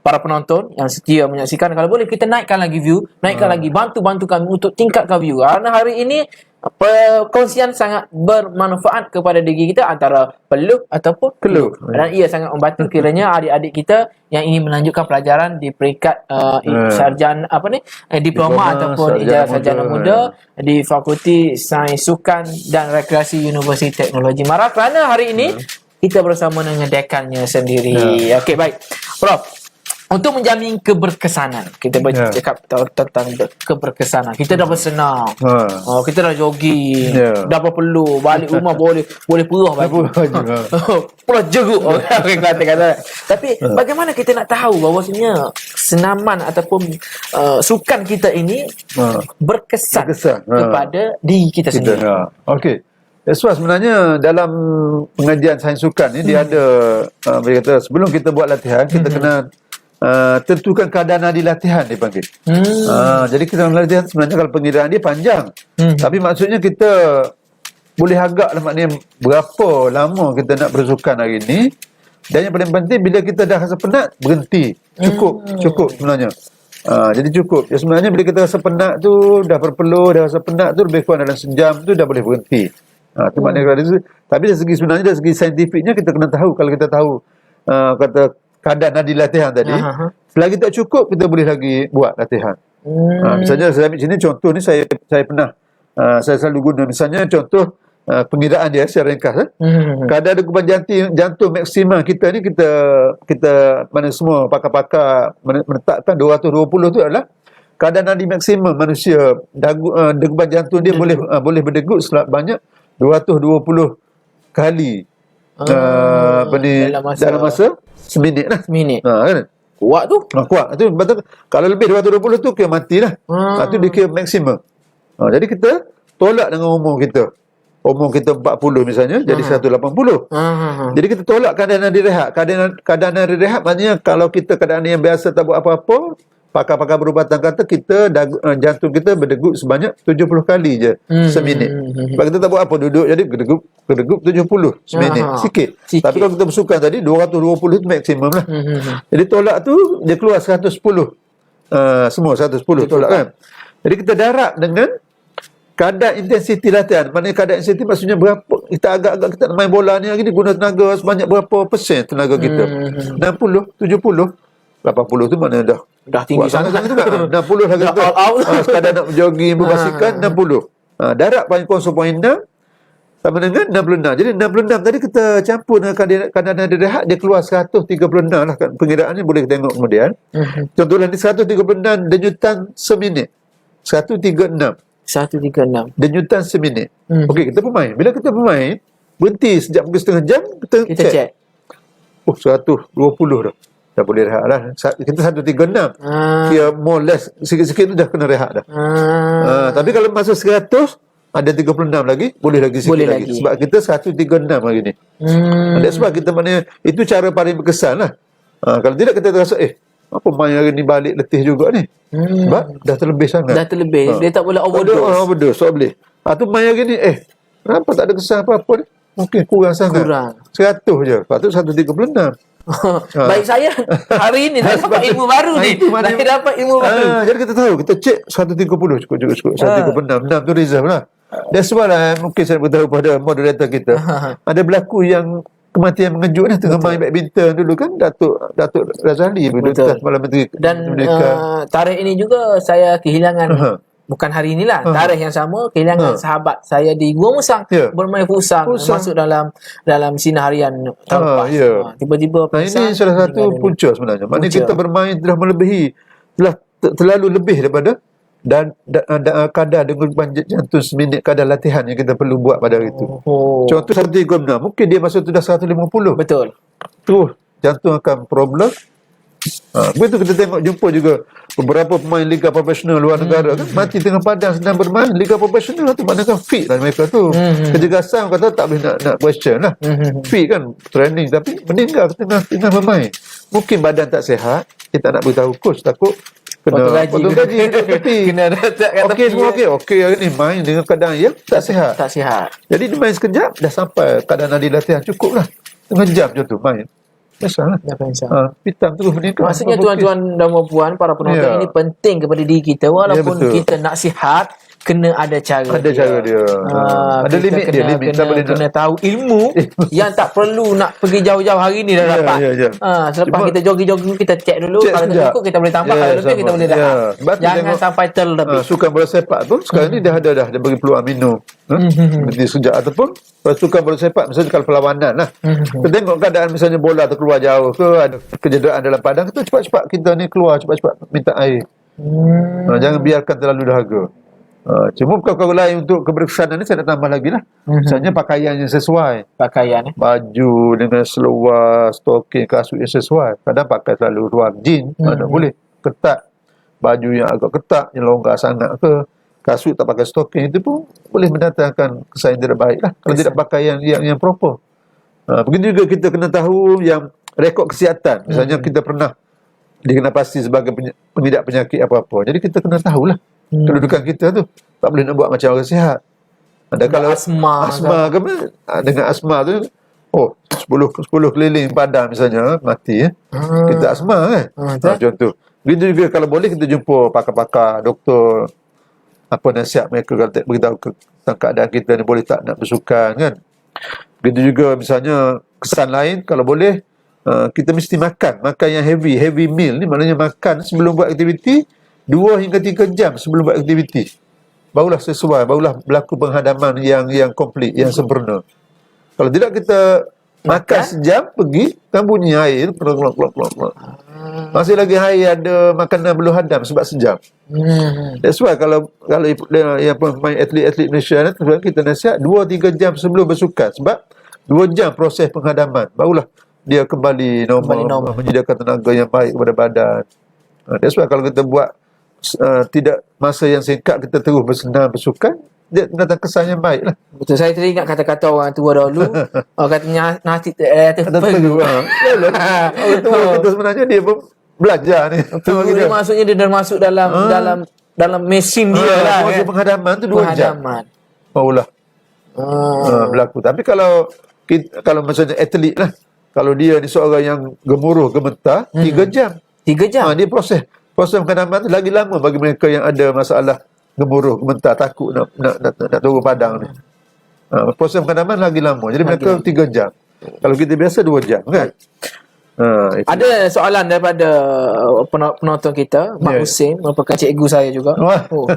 para penonton yang setia menyaksikan. Kalau boleh kita naikkan lagi view, naikkan lagi, bantu kami untuk tingkatkan view. Karena hari ini perkongsian sangat bermanfaat kepada diri kita antara peluh ataupun Keluh. dan ia sangat membantu kiranya adik-adik kita yang ingin melanjutkan pelajaran di peringkat sarjana diploma ataupun ijazah sarjana muda di Fakulti Sains Sukan dan Rekreasi Universiti Teknologi Mara, kerana hari ini kita bersama dengan dekannya sendiri. Okey, baik. Prof, untuk menjamin keberkesanan, kita bercakap tentang keberkesanan. Kita dah bersenam, kita dah jogging, dah berpeluh, balik rumah boleh perah baju. Perah jeruk orang kata. Tapi bagaimana kita nak tahu bahawasanya senaman ataupun sukan kita ini berkesan kepada diri kita sendiri? Okey. Sebab sebenarnya dalam pengajian sains sukan ni dia ada dia kata sebelum kita buat latihan kita kena tentukan keadaan nadi latihan dipanggil. Jadi kita latihan sebenarnya kalau pengiraan dia panjang. Tapi maksudnya kita boleh agak lah, maknanya berapa lama kita nak bersukan hari ni. Dan yang paling penting bila kita dah rasa penat berhenti. Cukup sebenarnya. Jadi cukup. Ya, sebenarnya bila kita rasa penat tu dah berpeluh, dah rasa penat tu lebih kurang dalam sejam tu dah boleh berhenti. Itu maknanya tapi dari segi sebenarnya dari segi saintifiknya kita kena tahu. Kalau kita tahu kata keadaan nadi latihan tadi, selagi tak cukup kita boleh lagi buat latihan. Misalnya saya ambil sini contoh ni saya pernah saya selalu guna misalnya contoh pengiraan dia secara ringkas. Kadar degupan jantung maksima kita ni kita mana semua pakar-pakar menetapkan 220 tu adalah kadar nadi maksimum manusia. Degupan jantung dia boleh berdegup sebanyak 220 kali dalam masa seminit lah. Seminit. Kan? Kuat tu. Kuat. Itu betul. Kalau lebih 220 tu kira matilah. Itu dia kira maksimum. Jadi kita tolak dengan umur kita. Umur kita 40 misalnya jadi 180. Jadi kita tolak keadaan nadi rehat. Keadaan nadi rehat maknanya kalau kita keadaan yang biasa tak buat apa-apa, pakar-pakar perubatan kata kita jantung kita berdegup sebanyak 70 kali je seminit. Sebab kita tak buat apa, duduk jadi berdegup 70 seminit. Sikit. Tapi kalau kita bersukan tadi 220 itu maksimum lah. Jadi tolak tu dia keluar 110. Semua 110 tolak kan. Jadi kita darab dengan kadar intensiti latihan. Maknanya kadar intensiti maksudnya berapa kita agak-agak kita nak main bola ni lagi ni guna tenaga sebanyak berapa persen tenaga kita. 60, 70, 80 tu mana dah tinggi sangat tu kan. 60 lagi tu. Sekadar nak jogging berbasikal 60. Darab paling 0.6 sama dengan 66. Jadi 66 tadi kita campur dengan kadar nadi rehat dia keluar 136 lah kan. Pengiraan ni boleh tengok kemudian. Contohnya ni 136 denyutan seminit. 136 denyutan seminit. Okey, kita bermain. Bila kita bermain, berhenti sekejap mungkin setengah jam, kita check. 120 dah. Dah boleh rehat lah. Kita 136. Kira more less sikit-sikit tu dah kena rehat dah. Tapi kalau masuk 100 ada 36 lagi, boleh lagi sikit lagi. Sebab kita 136 hari ni. That's sebab kita maknanya itu cara paling berkesan lah. Kalau tidak kita terasa apa main hari ni balik letih juga ni. Sebab dah terlebih sangat. Dah terlebih. Dia tak boleh overdose. Overdose. So boleh. Tu main hari ni kenapa tak ada kesan apa-apa ni? Mungkin kurang sangat. 100 je. Lepas tu 136. Baik saya hari ini saya dapat ilmu baru ni. Saya dapat ilmu baru. Jadi kita tahu, kita cek 130 cukup. 136 tu reserve lah. That's why lah mungkin saya beritahu pada moderator kita. Ada berlaku yang kematian mengejut ni tengah main badminton dulu kan, Datuk Razali Duta Kepala Menteri. Dan tarikh ini juga saya kehilangan bukan hari inilah, tarikh yang sama kehilangan sahabat saya di Gua Musang bermain futsal masuk dalam sinar harian tahun lepas. Tiba-tiba ini salah satu punca sebenarnya. Maknanya kita bermain telah melebihi, telah terlalu lebih daripada dan kadar degupan jantung seminit, kadar latihan yang kita perlu buat pada hari itu. Contoh 136, mungkin dia masa tu dah 150. Betul. Terus jantung akan problem. Begitu kita tengok jumpa juga beberapa pemain liga profesional luar negara kan mati tengah padang sedang bermain liga profesional tu, maknanya fit lah mereka tu. Kejegasan kata tak boleh nak question lah. Fit kan training tapi meninggal tengah bermain. Mungkin badan tak sihat, kita nak beritahu coach takut kena potong gaji duduk tepi. Kena letak kat Okey tepi, semua okey hari ni main dengan keadaan yang tak sihat. Tak sihat. Jadi dia main sekejap dah sampai keadaan nadi latihan cukup lah. Tengah jam je tu main. Biasalah. Dah pensar. Pitam terus meninggal. Maksudnya tuan-tuan dan puan para penonton, Ya. ini penting kepada diri kita. Walaupun betul. kita nak sihat, kena ada cara Ada cara dia. Ada kita limit dia, limit. Tak boleh kena tahu ilmu yang tak perlu nak pergi jauh-jauh hari ni dah Ya, dapat. ya. Selepas Cuma- kita jogging-jogging, kita check dulu. Check Kalau tak sekejap. cukup, kita boleh tambah. Kalau lebih, kita sama. boleh dah. Sebab tu Jangan tengok, sampai terlebih. sukan bola sepak tu sekarang ni dah bagi peluang minum. Berhenti sekejap ataupun sukan bola sepak misalnya kalau perlawanan lah. Kita tengok keadaan misalnya bola terkeluar jauh ke ada kecederaan dalam padang, kita cepat-cepat kita ni keluar cepat-cepat minta air. Jangan biarkan terlalu dahaga. Cuma perkara lain untuk keberkesanan ni saya nak tambah lagi lah. Misalnya pakaian yang sesuai. Pakaian Baju dengan seluar, stoking, kasut yang sesuai. Kadang pakai terlalu ruang jean, tak boleh. Ketat. Baju yang agak ketat, yang longgar sangat ke. Kasut tak pakai stoking, itu pun boleh mendatangkan kesan yang tidak baik lah. Kalau tidak pakaian yang proper. Begitu juga kita kena tahu yang rekod kesihatan. Misalnya kita pernah dikenal pasti sebagai pengidap penyakit apa-apa. Jadi kita kena tahulah kedudukan kita tu. Tak boleh nak buat macam orang sihat. Ada kalau asma ke apa, dengan asma tu 10 keliling padang misalnya mati kita asma kan. Contoh. Begitu juga kalau boleh kita jumpa pakar-pakar, doktor, apa nasihat mereka kalau tak beritahu tentang keadaan kita ni boleh tak nak bersukan kan. Begitu juga misalnya kesan lain kalau boleh kita mesti makan yang heavy meal ni, maknanya makan sebelum buat aktiviti 2 hingga 3 jam sebelum buat aktiviti. Barulah sesuai, barulah berlaku penghadaman yang komplit, yang sempurna. Kalau tidak kita makan sejam pergi kan bunyi air keluar. Masih lagi air ada makanan belum hadam sebab sejam. That's why kalau yang pemain atlet Malaysia ni kita nasihat 2-3 jam sebelum bersukan sebab 2 jam proses penghadaman barulah dia kembali normal. Menyediakan tenaga yang baik kepada badan. That's why kalau kita buat tidak masa yang singkat kita terus bersenam bersukan, dia datang kesan yang baik lah. Betul, saya teringat kata-kata orang tua dahulu. Orang katanya nasi Orang tua kita sebenarnya dia pun belajar ni. Dia maksudnya dia dah masuk dalam mesin dia lah. Proses penghadaman tu 2 jam. Barulah berlaku. Tapi kalau misalnya atlet lah, kalau dia ni seorang yang gemuruh gemetar 3 jam. 3 jam. Dia proses penghadaman tu lagi lama bagi mereka yang ada masalah gemuruh gemetar, takut nak turun padang ni. Proses penghadaman lagi lama. Jadi mereka 3 jam. Kalau kita biasa 2 jam kan. Ada soalan daripada penonton kita, Mak Hussein, merupakan cikgu saya juga.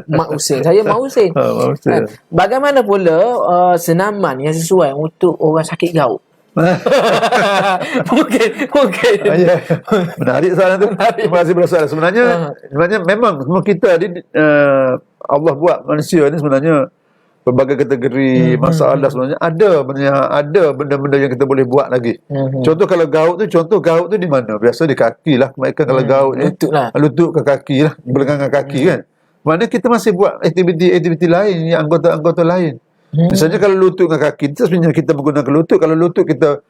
Mak Hussein. Saya Mak Hussein. Bagaimana pula senaman yang sesuai untuk orang sakit gout? Mungkin. Ya. Menarik soalan tu. Terima kasih bersoalan. Sebenarnya memang semua kita Allah buat manusia ni sebenarnya berbagai kategori masalah sebenarnya ada benda-benda yang kita boleh buat lagi. Contoh kalau gout tu di mana? Biasa di kaki lah. Kebanyakan kalau gout ni lutut ke kaki lah, belakang kaki kan. Maknanya kita masih buat aktiviti lain yang anggota lain. Misalnya kalau lutut dengan kaki, sebenarnya kita menggunakan lutut. Kalau lutut kita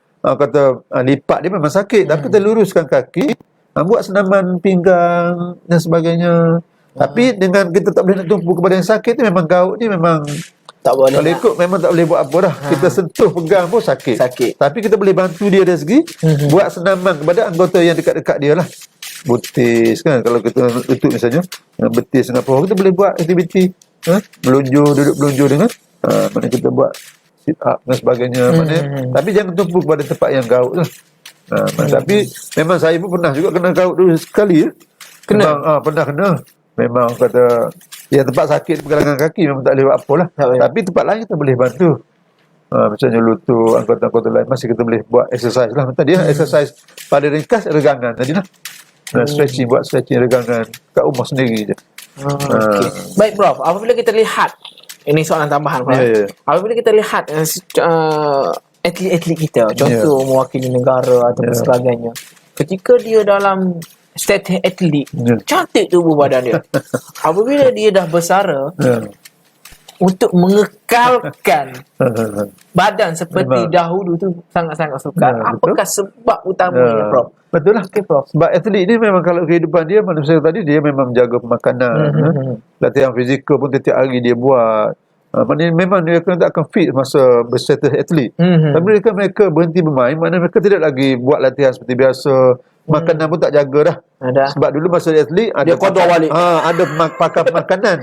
lipat dia memang sakit, tapi kita luruskan kaki, buat senaman pinggang dan sebagainya. Tapi dengan kita tak boleh nak tumpu kepada yang sakit tu, memang gout ni memang tak boleh. Kalau ikut memang tak boleh buat apa dah. Kita sentuh pegang pun sakit. Tapi kita boleh bantu dia dari segi buat senaman kepada anggota yang dekat-dekat dia lah. Betis kan, kalau kita lutut misalnya, betis dengan paha, kita boleh buat aktiviti duduk belunjur dengan mana kita buat sit up dan sebagainya. Tapi jangan tumpu kepada tempat yang gout lah. Tapi memang saya pun pernah juga kena gout dulu sekali. Pernah kena. Memang kata yang tempat sakit pergelangan kaki memang tak boleh buat apa lah. Tapi tempat lain kita boleh bantu. Misalnya lutut, anggota-anggota lain masih kita boleh buat exercise lah. Tadi exercise pada ringkas regangan tadi lah. Buat stretching regangan kat rumah sendiri je. Okey. Baik Prof, apabila kita lihat ini soalan tambahan Prof. Ya, ya. Apabila kita lihat atlet-atlet kita, contoh mewakili negara ataupun Ya. sebagainya. Ketika dia dalam status atlet, Ya. cantik tubuh badan dia. Apabila dia dah bersara, Ya. untuk mengekalkan badan seperti Memang. dahulu tu sangat-sangat sukar. Ya, betul. Apakah sebab utamanya, Prof? Betul lah. Okey, Prof. Sebab atlet ni memang kalau kehidupan dia, manusia tadi dia memang jaga pemakanan. Latihan fizikal pun setiap hari dia buat. Maknanya memang dia tak akan fit masa berstatus atlet. Tapi mereka berhenti bermain, maknanya mereka tidak lagi buat latihan seperti biasa. Makanan pun tak jaga dah. Ada. Sebab dulu masa atlet ada Dia kodok balik. ada pakar pemakanan.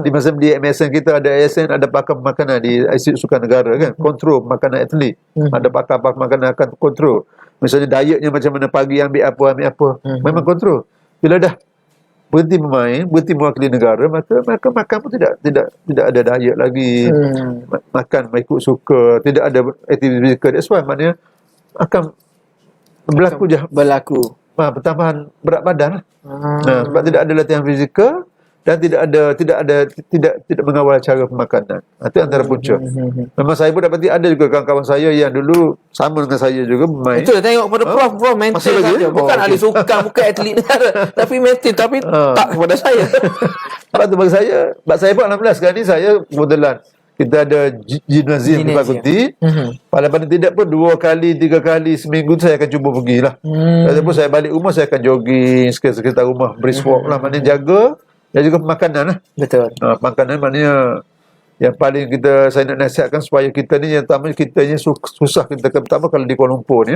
Di masa di MSN kita ada ASN, ada pakar pemakanan di Institut Sukan Negara kan, kontrol makanan atlet. Ada pakar pemakanan akan kontrol. Misalnya dietnya macam mana, pagi ambil apa. Memang kontrol. Bila dah berhenti bermain, berhenti mewakili negara, maka makan pun tidak ada diet lagi. Makan mengikut suka, tidak ada aktiviti fizikal. That's why maknanya akan berlaku pertambahan berat badan lah. Sebab tidak ada latihan fizikal dan tidak mengawal cara pemakanan. Itu antara punca. Memang saya pun dapati ada juga kawan-kawan saya yang dulu sama dengan saya juga bermain. Betul, tengok pada Prof Masih maintain lagi? saja. Bukan ahli sukan, bukan atlet negara, tapi maintain, tapi tak kepada saya. Sebab tu bagi saya pun alhamdulillah sekarang ni saya kebetulan kita ada gimnasium di fakulti. Paling tidak pun 2 kali 3 kali seminggu tu saya akan cuba pergilah. Ataupun saya balik rumah saya akan jogging sekitar rumah, brisk walk lah, maknanya jaga dan juga pemakanan lah. Betul. Makanan maknanya yang paling saya nak nasihatkan supaya kita ni, yang pertama kita ni susah kita pertama kalau di Kuala Lumpur ni,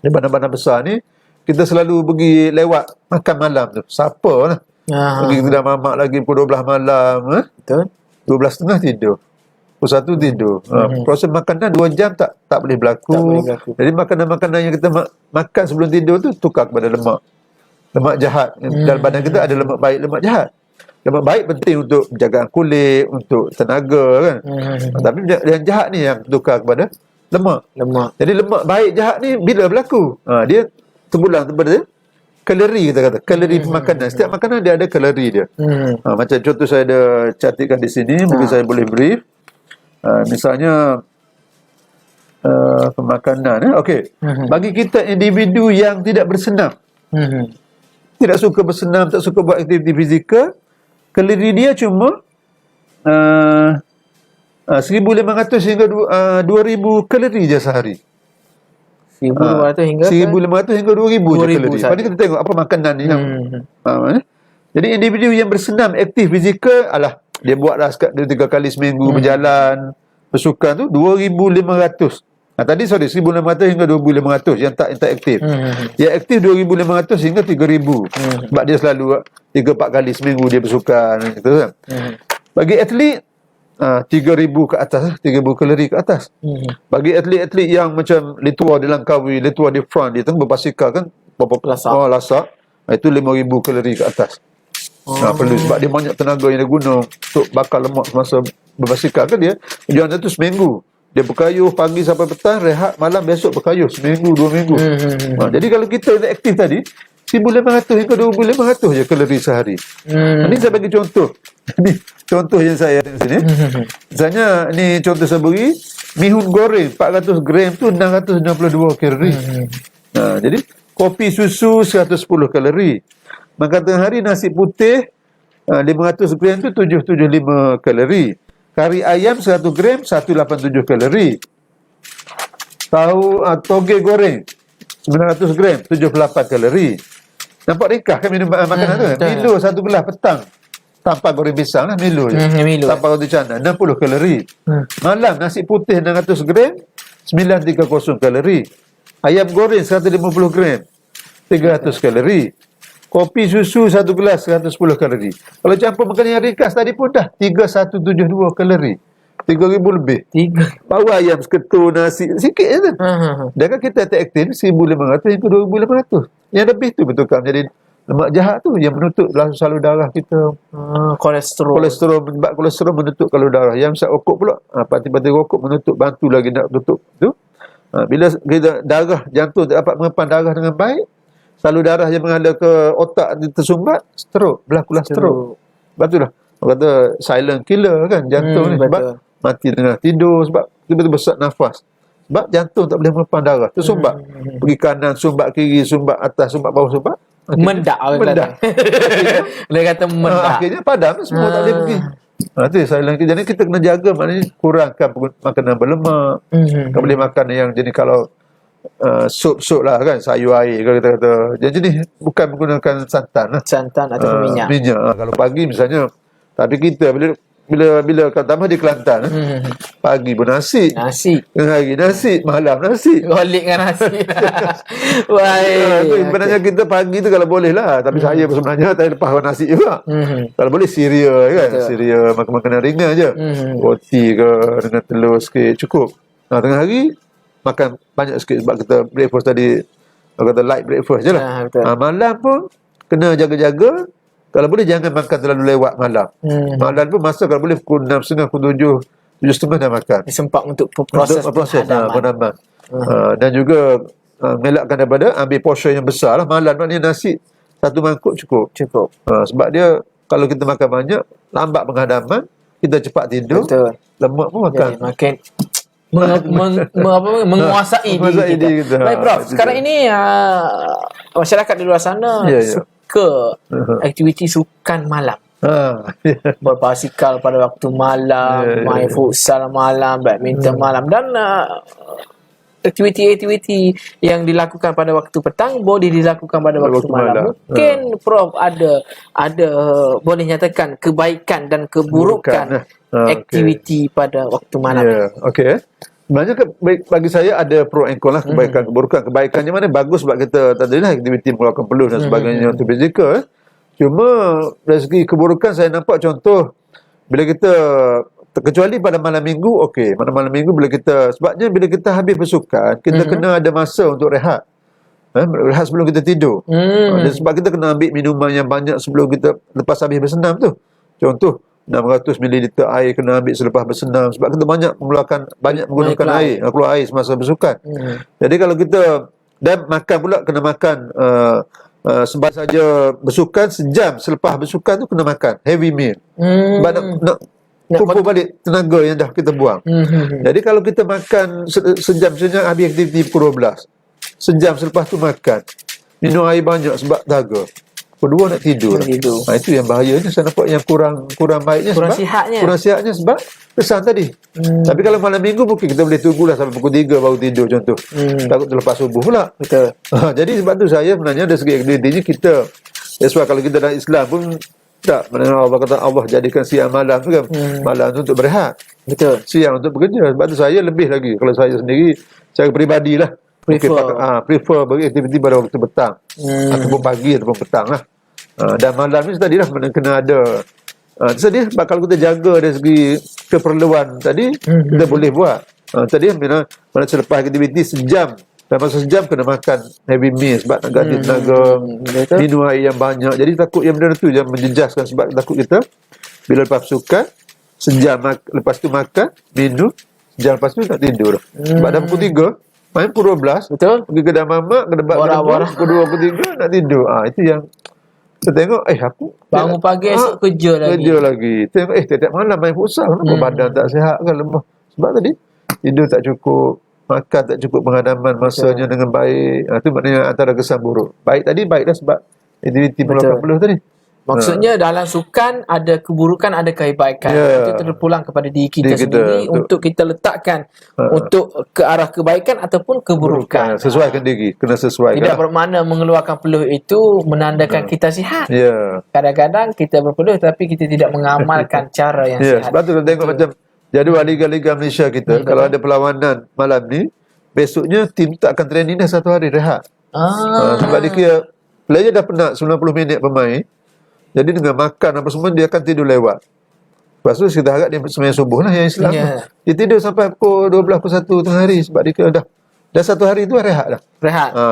di bandar-bandar besar ni, kita selalu pergi lewat makan malam tu. Siapa lah. Pergi kedai mamak lagi pukul 12 malam. Betul. 12.30 tidur. Pukul 1 tidur. Proses makanan 2 jam tak boleh berlaku. Tak boleh berlaku. Jadi makanan-makanan yang kita makan sebelum tidur tu tukar kepada lemak. Lemak jahat. Dalam badan kita ada lemak baik, lemak jahat. Lemak baik penting untuk penjagaan kulit, untuk tenaga kan. Tapi yang jahat ni yang tukar kepada lemak. Jadi lemak baik jahat ni bila berlaku? Dia terpulang kepada kalori, kita kata. Kalori pemakanan. Setiap makanan dia ada kalori dia. Macam contoh saya ada cantikkan di sini, mungkin saya boleh brief. Misalnya pemakanan. Okey. Bagi kita individu yang tidak bersenam, tidak suka bersenam, tak suka buat aktiviti fizikal, kalori dia cuma 1,500 hingga 2,000 kalori je sehari. 1,500 hingga 1,500 hingga 2,000 je 2,000 kalori. sahaja. Lepas ni kita tengok apa makanan ni yang jadi individu yang bersenam, aktif fizikal, dia buatlah 2-3 kali seminggu berjalan, bersukan tu 2,500. Tadi 1,500 hingga 2,500 yang tak aktif. Yang aktif 2,500 hingga 3,000. Sebab dia selalu 3-4 kali seminggu dia bersukan gitu kan. Bagi atlet 3,000 ke atas, 3,000 kalori ke atas. Bagi atlet-atlet yang macam Letua di Langkawi, Letua di front, dia tu berbasikal kan, lasak. Itu 5,000 kalori ke atas. Perlu sebab dia banyak tenaga yang dia guna untuk bakar lemak semasa berbasikal kan dia. Perjalanan tu seminggu. Dia berkayuh pagi sampai petang, rehat malam, besok berkayuh seminggu, 2 minggu. Jadi kalau kita yang aktif tadi 1,500 hingga 2,500 je kalori sehari. Ini saya bagi contoh. Ini contoh yang saya ada di sini. Misalnya ni contoh saya beri, mihun goreng 400 gram tu 662 kalori. Jadi kopi susu 110 kalori. Makan tengah hari nasi putih 500 gram tu 775 kalori. Kari ayam 100 gram 187 kalori. Toge goreng 900 gram 78 kalori. Nampak ringkas kan minum makanan tu? Milo 1 gelas petang tanpa goreng pisang lah, Milo je. Milo. Tanpa roti canai 60 kalori. Malam nasi putih 600 gram 930 kalori. Ayam goreng 150 gram 300 kalori. Kopi susu 1 gelas 110 kalori. Kalau campur makanan yang ringkas tadi pun dah 3,172 kalori. 3,000 lebih. Bau ayam seketul, nasi sikit je tu. Dan kan kita tak aktif 1,500 hingga 2,500. Yang lebih tu bertukar menjadi lemak jahat tu yang menutup salur darah kita. Kolesterol sebab kolesterol menutup salur darah. Yang misal rokok pula, parti-parti rokok bantu lagi nak tutup tu. Bila kita darah jantung tak dapat mengepam darah dengan baik, salur darah yang mengalir ke otak tersumbat, berlakulah stroke. Sebab tu lah orang kata silent killer kan jantung ni, sebab betul. mati tengah tidur, sebab tiba-tiba sesak nafas, sebab jantung tak boleh mempam darah, tersumbat pergi kanan, sumbat kiri, sumbat atas, sumbat bawah, sumbat Mendak orang mendak. Kelantan. Dia kata mendak. Akhirnya padam semua, tak boleh pergi. Tu silent killer. Jadi kita kena jaga, maknanya kurangkan makanan berlemak. Tak boleh makan yang jenis kalau sup-sup lah kan, sayur air kalau kita kata. Jadi ni bukan menggunakan santan lah. Santan ataupun minyak. Minyak. Kalau pagi misalnya, tapi kita bila kalau tambah di Kelantan, pagi pun nasi, Nasi. tengah hari nasi, malam nasi. Golik dengan nasi. Tu Baik. sebenarnya kita pagi tu kalau boleh lah, tapi saya pun sebenarnya tak lepas nasi juga. Kalau boleh cereal kan, Betul. cereal makan makanan ringan je, roti ke dengan telur sikit cukup. Tengah hari makan banyak sikit, sebab kita breakfast tadi orang kata light breakfast je lah. Betul. Malam pun kena jaga-jaga. Kalau boleh jangan makan terlalu lewat malam. Malam pun masa kalau boleh pukul 6.30, pukul 7, 7.30 dah makan. Sempat untuk proses Penghadaman. Dan juga melakkan daripada ambil portion yang besar lah. Malam maknanya nasi satu mangkuk cukup. Sebab dia kalau kita makan banyak, lambat penghadaman, kita cepat tidur, Betul. lemak pun makan. Jadi, makin menguasai diri kita. Baik Prof, sekarang ini masyarakat di luar sana suka aktiviti sukan malam. Berbasikal pada waktu malam, main futsal malam, badminton malam, dan aktiviti-aktiviti yang dilakukan pada waktu petang boleh dilakukan pada waktu malam. Mungkin Prof ada boleh nyatakan kebaikan dan keburukan aktiviti pada waktu malam. Okey. Sebenarnya bagi saya ada pro and con lah, kebaikan keburukan. Kebaikannya mana bagus sebab kita tadilah aktiviti mengeluarkan peluh dan sebagainya untuk fizikal. Cuma dari segi keburukan saya nampak contoh bila kita kecuali pada malam minggu, okey, pada malam minggu bila kita, sebabnya bila kita habis bersukan, kita kena ada masa untuk rehat. Rehat sebelum kita tidur. Dan sebab kita kena ambil minuman yang banyak sebelum kita lepas habis bersenam tu. Contoh 600 ml air kena ambil selepas bersenam, sebab kita banyak menggunakan air, keluar air semasa bersukan. Jadi kalau kita dan makan pula kena makan sebab saja bersukan, sejam selepas bersukan tu kena makan heavy meal. Sebab nak kumpul balik tenaga yang dah kita buang. Jadi kalau kita makan sejam habis aktiviti pukul 12, sejam selepas tu makan, minum air banyak sebab dahaga, kedua nak tidur. Itu yang bahayanya saya nampak, yang kurang baiknya, kurang sihatnya sebab kesan tadi. Tapi kalau malam minggu mungkin kita boleh tunggulah sampai pukul 3 baru tidur contoh. Takut terlepas subuh pula. Betul. Jadi sebab tu saya sebenarnya dari segi aktivitinya kita, sebab kalau kita dalam Islam pun tak, Allah kata Allah jadikan siang malam tu kan, malam tu untuk berehat, betul, siang untuk bekerja. Sebab tu saya lebih lagi, kalau saya sendiri secara peribadilah prefer beraktiviti pada waktu petang, ataupun pagi ataupun petang lah. Dan malam ni tadilah kena ada tadi, sebab kalau kita jaga dari segi keperluan tadi, kita boleh buat. Tadi mana selepas aktiviti sejam, dan masa sejam kena makan heavy meal sebab nak ganti tenaga, minum air yang banyak. Jadi takut yang benda tu yang menjejaskan, sebab takut kita bila lepas sukan sejam lepas tu makan, minum, sejam lepas tu tak tidur. Sebab dah pukul 3 main pukul 12, betul, pergi kedai mamak, kedai bak, pukul 2, pukul 3 nak tidur. Itu yang kita tengok, aku bangun pagi esok kerja lagi. Tengok tiap-tiap malam main futsal, kenapa badan tak sihat kan, lemah. Sebab tadi tidur tak cukup, makan tak cukup, penghadaman masanya dengan baik. Itu maknanya antara kesan buruk. Baik tadi baiklah sebab aktiviti mengeluarkan peluh tadi. Maksudnya dalam sukan ada keburukan, ada kebaikan. Itu terpulang kepada diri kita sendiri untuk kita letakkan untuk ke arah kebaikan ataupun keburukan. Sesuaikan diri, kena sesuaikan. Tidak bermakna mengeluarkan peluh itu menandakan kita sihat. Kadang-kadang kita berpeluh tapi kita tidak mengamalkan cara yang sihat. Sebab tu kalau tengok macam jadual Liga Malaysia kita, kalau ada perlawanan malam ni, besoknya tim tak akan training dah, satu hari rehat. Sebab dia kira player dah penat 90 minit pemain. Jadi dengan makan apa semua dia akan tidur lewat. Lepas tu kita harap dia sembahyang subuh lah yang Islam. Dia tidur sampai pukul 12, pukul 1 tengah hari sebab dia kira dah satu hari tu rehat dah.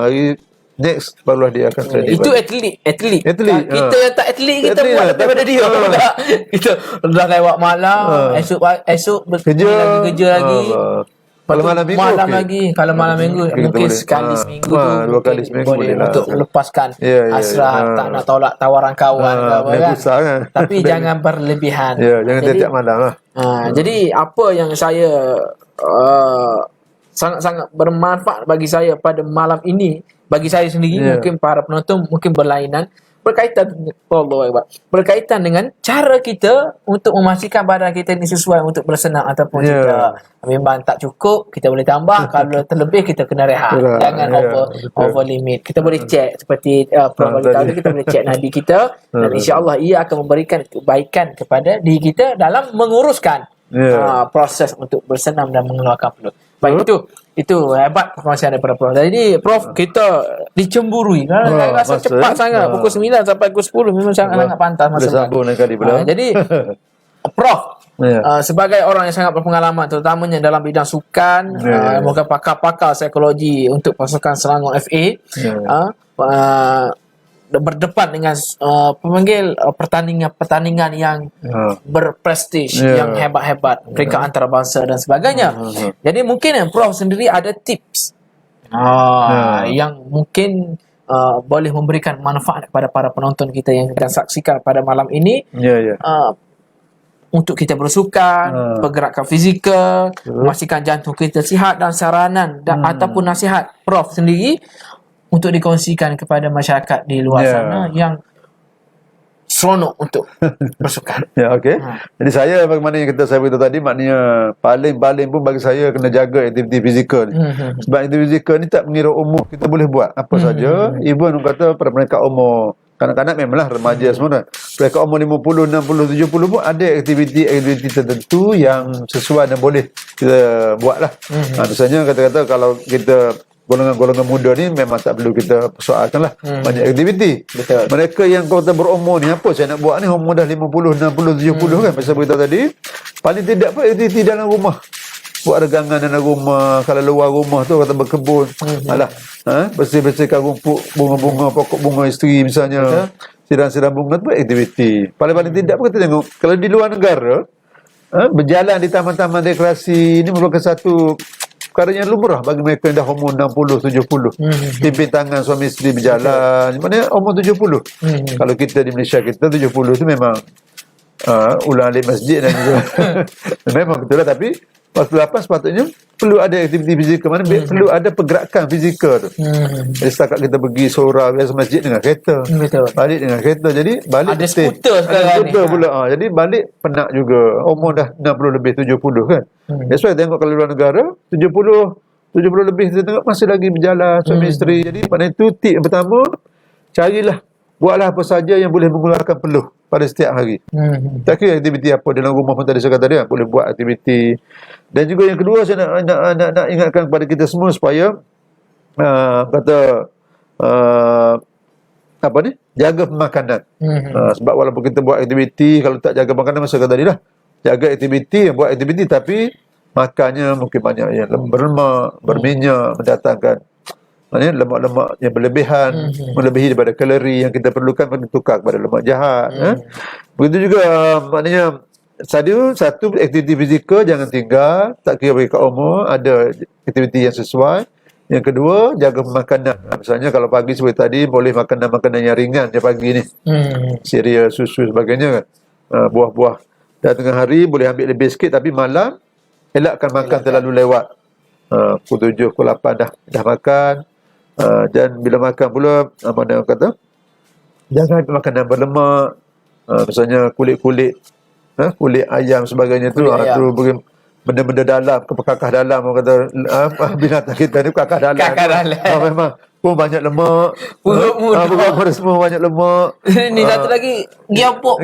Hari next barulah dia akan training. Itu atlet. Kita yang tak atlet kita buat daripada dia. Kita dah lewat malam, esok kerja lagi. Kalau malam minggu malam okey. lagi. Kalau malam minggu kita mungkin boleh. sekali seminggu tu 2 mungkin kali seminggu boleh boleh lah. untuk melepaskan Ya, ya, hasrat, ya. tak nak tolak tawaran kawan ke apa main kan. futsal kan. Tapi jangan berlebihan. Ya, jangan Jadi, tiap-tiap malam lah. Jadi apa yang saya sangat-sangat bermanfaat bagi saya pada malam ini, bagi saya sendiri, Ya. mungkin para penonton mungkin berlainan, berkaitan dengan cara kita untuk memastikan badan kita ini sesuai untuk bersenam ataupun Ya. tidak. Memang tak cukup, kita boleh tambah. Kalau terlebih kita kena rehat. Betul. Jangan Ya, betul. over limit. Kita boleh cek seperti Prof bagi tahu tadi. kita boleh cek nadi kita dan insya-Allah ia akan memberikan kebaikan kepada diri kita dalam menguruskan Ya. proses untuk bersenam dan mengeluarkan peluh. Baik, itu hebat perkongsian daripada Prof. Jadi Prof, kita dicemburui. Saya rasa masa, cepat sangat. Pukul 9 sampai pukul 10 memang sangat pantas masa. Boleh sambung lain kali pula. Jadi Prof, Ya. sebagai orang yang sangat berpengalaman terutamanya dalam bidang sukan, Ya. moga pakar-pakar psikologi untuk pasukan Selangor FA, Ya. berdepan dengan pemanggil pertandingan yang Ya. berprestij, Ya. yang hebat-hebat, peringkat antarabangsa dan sebagainya. Jadi mungkin Prof sendiri ada tips yang mungkin boleh memberikan manfaat kepada para penonton kita yang akan saksikan pada malam ini, Ya, ya. untuk kita bersukan, pergerakan fizikal, memastikan jantung kita sihat dan saranan ataupun nasihat Prof sendiri untuk dikongsikan kepada masyarakat di luar Ya. sana yang seronok untuk bersukan. Ya, okey. Jadi saya bagaimana yang saya beritahu tadi, maknanya paling-paling pun bagi saya kena jaga aktiviti fizikal ni. Sebab aktiviti fizikal ni tak mengira umur, kita boleh buat apa saja. Even orang kata pada mereka umur kanak-kanak memanglah remaja semua. Mereka umur 50, 60, 70 pun ada aktiviti tertentu yang sesuai dan boleh kita buat lah. Misalnya kata-kata kalau kita golongan-golongan muda ni memang tak perlu kita persoalkan lah. Banyak aktiviti. Betul. Mereka yang kata berumur ni, apa saya nak buat ni, umur dah 50, 60, 70 kan, pasal beritahu tadi, paling tidak pun aktiviti dalam rumah. Buat regangan dalam rumah, kalau luar rumah tu kata berkebun, alah, bersih-bersihkan rumput, bunga-bunga, pokok bunga isteri misalnya, siram-siram bunga tu aktiviti. Paling-paling tidak pun kita tengok, kalau di luar negara, berjalan di taman-taman rekreasi ini merupakan satu perkara yang lumrah bagi mereka yang dah umur 60, 70. Pimpin tangan suami isteri berjalan. Maknanya umur 70. Kalau kita di Malaysia, kita 70 tu memang ulang alik masjid dan juga. Memang betul lah. Tapi waktu lapan sepatutnya perlu ada aktiviti fizikal. Mana perlu ada pergerakan fizikal tu. Jadi setakat kita pergi seorang biasa masjid dengan kereta. Betul. Balik dengan kereta. Jadi balik Ada letih. skuter sekarang Ada ni. skuter pula. Jadi balik penat juga. Umur dah 60 lebih, 70 kan. That's why tengok kalau luar negara 70 lebih kita tengok masih lagi berjalan suami isteri. Jadi pada itu tip yang pertama, carilah, buatlah apa saja yang boleh mengeluarkan peluh pada setiap hari. Tak kira aktiviti apa dalam rumah pun tadi saya kata dia boleh buat aktiviti. Dan juga yang kedua saya nak ingatkan kepada kita semua supaya apa ni, jaga pemakanan. Sebab walaupun kita buat aktiviti, kalau tak jaga makanan masa kata tadi lah, jaga aktiviti, buat aktiviti tapi makannya mungkin banyak yang berlemak, berminyak, mendatangkan lemak-lemak yang berlebihan, melebihi daripada kalori yang kita perlukan, kita tukar kepada lemak jahat. Begitu juga maknanya satu aktiviti fizikal jangan tinggal, tak kira bagi umur, ada aktiviti yang sesuai. Yang kedua, jaga pemakanan. Misalnya kalau pagi seperti tadi, boleh makanan-makanan yang ringan dia pagi ni. Cereal, susu sebagainya kan. Buah-buah. Dan tengah hari boleh ambil lebih sikit, tapi malam elakkan makan terlalu lewat. Pukul 7, pukul 8 dah makan. Dan bila makan pula, mana orang kata, jangan ambil makanan berlemak. Misalnya kulit-kulit, kulit ayam sebagainya tu, tu benda-benda dalam, kekakah dalam, orang kata binatang kita ni kakak dalam. Memang pun banyak lemak. Mulut semua banyak lemak. Ni satu lagi giapok.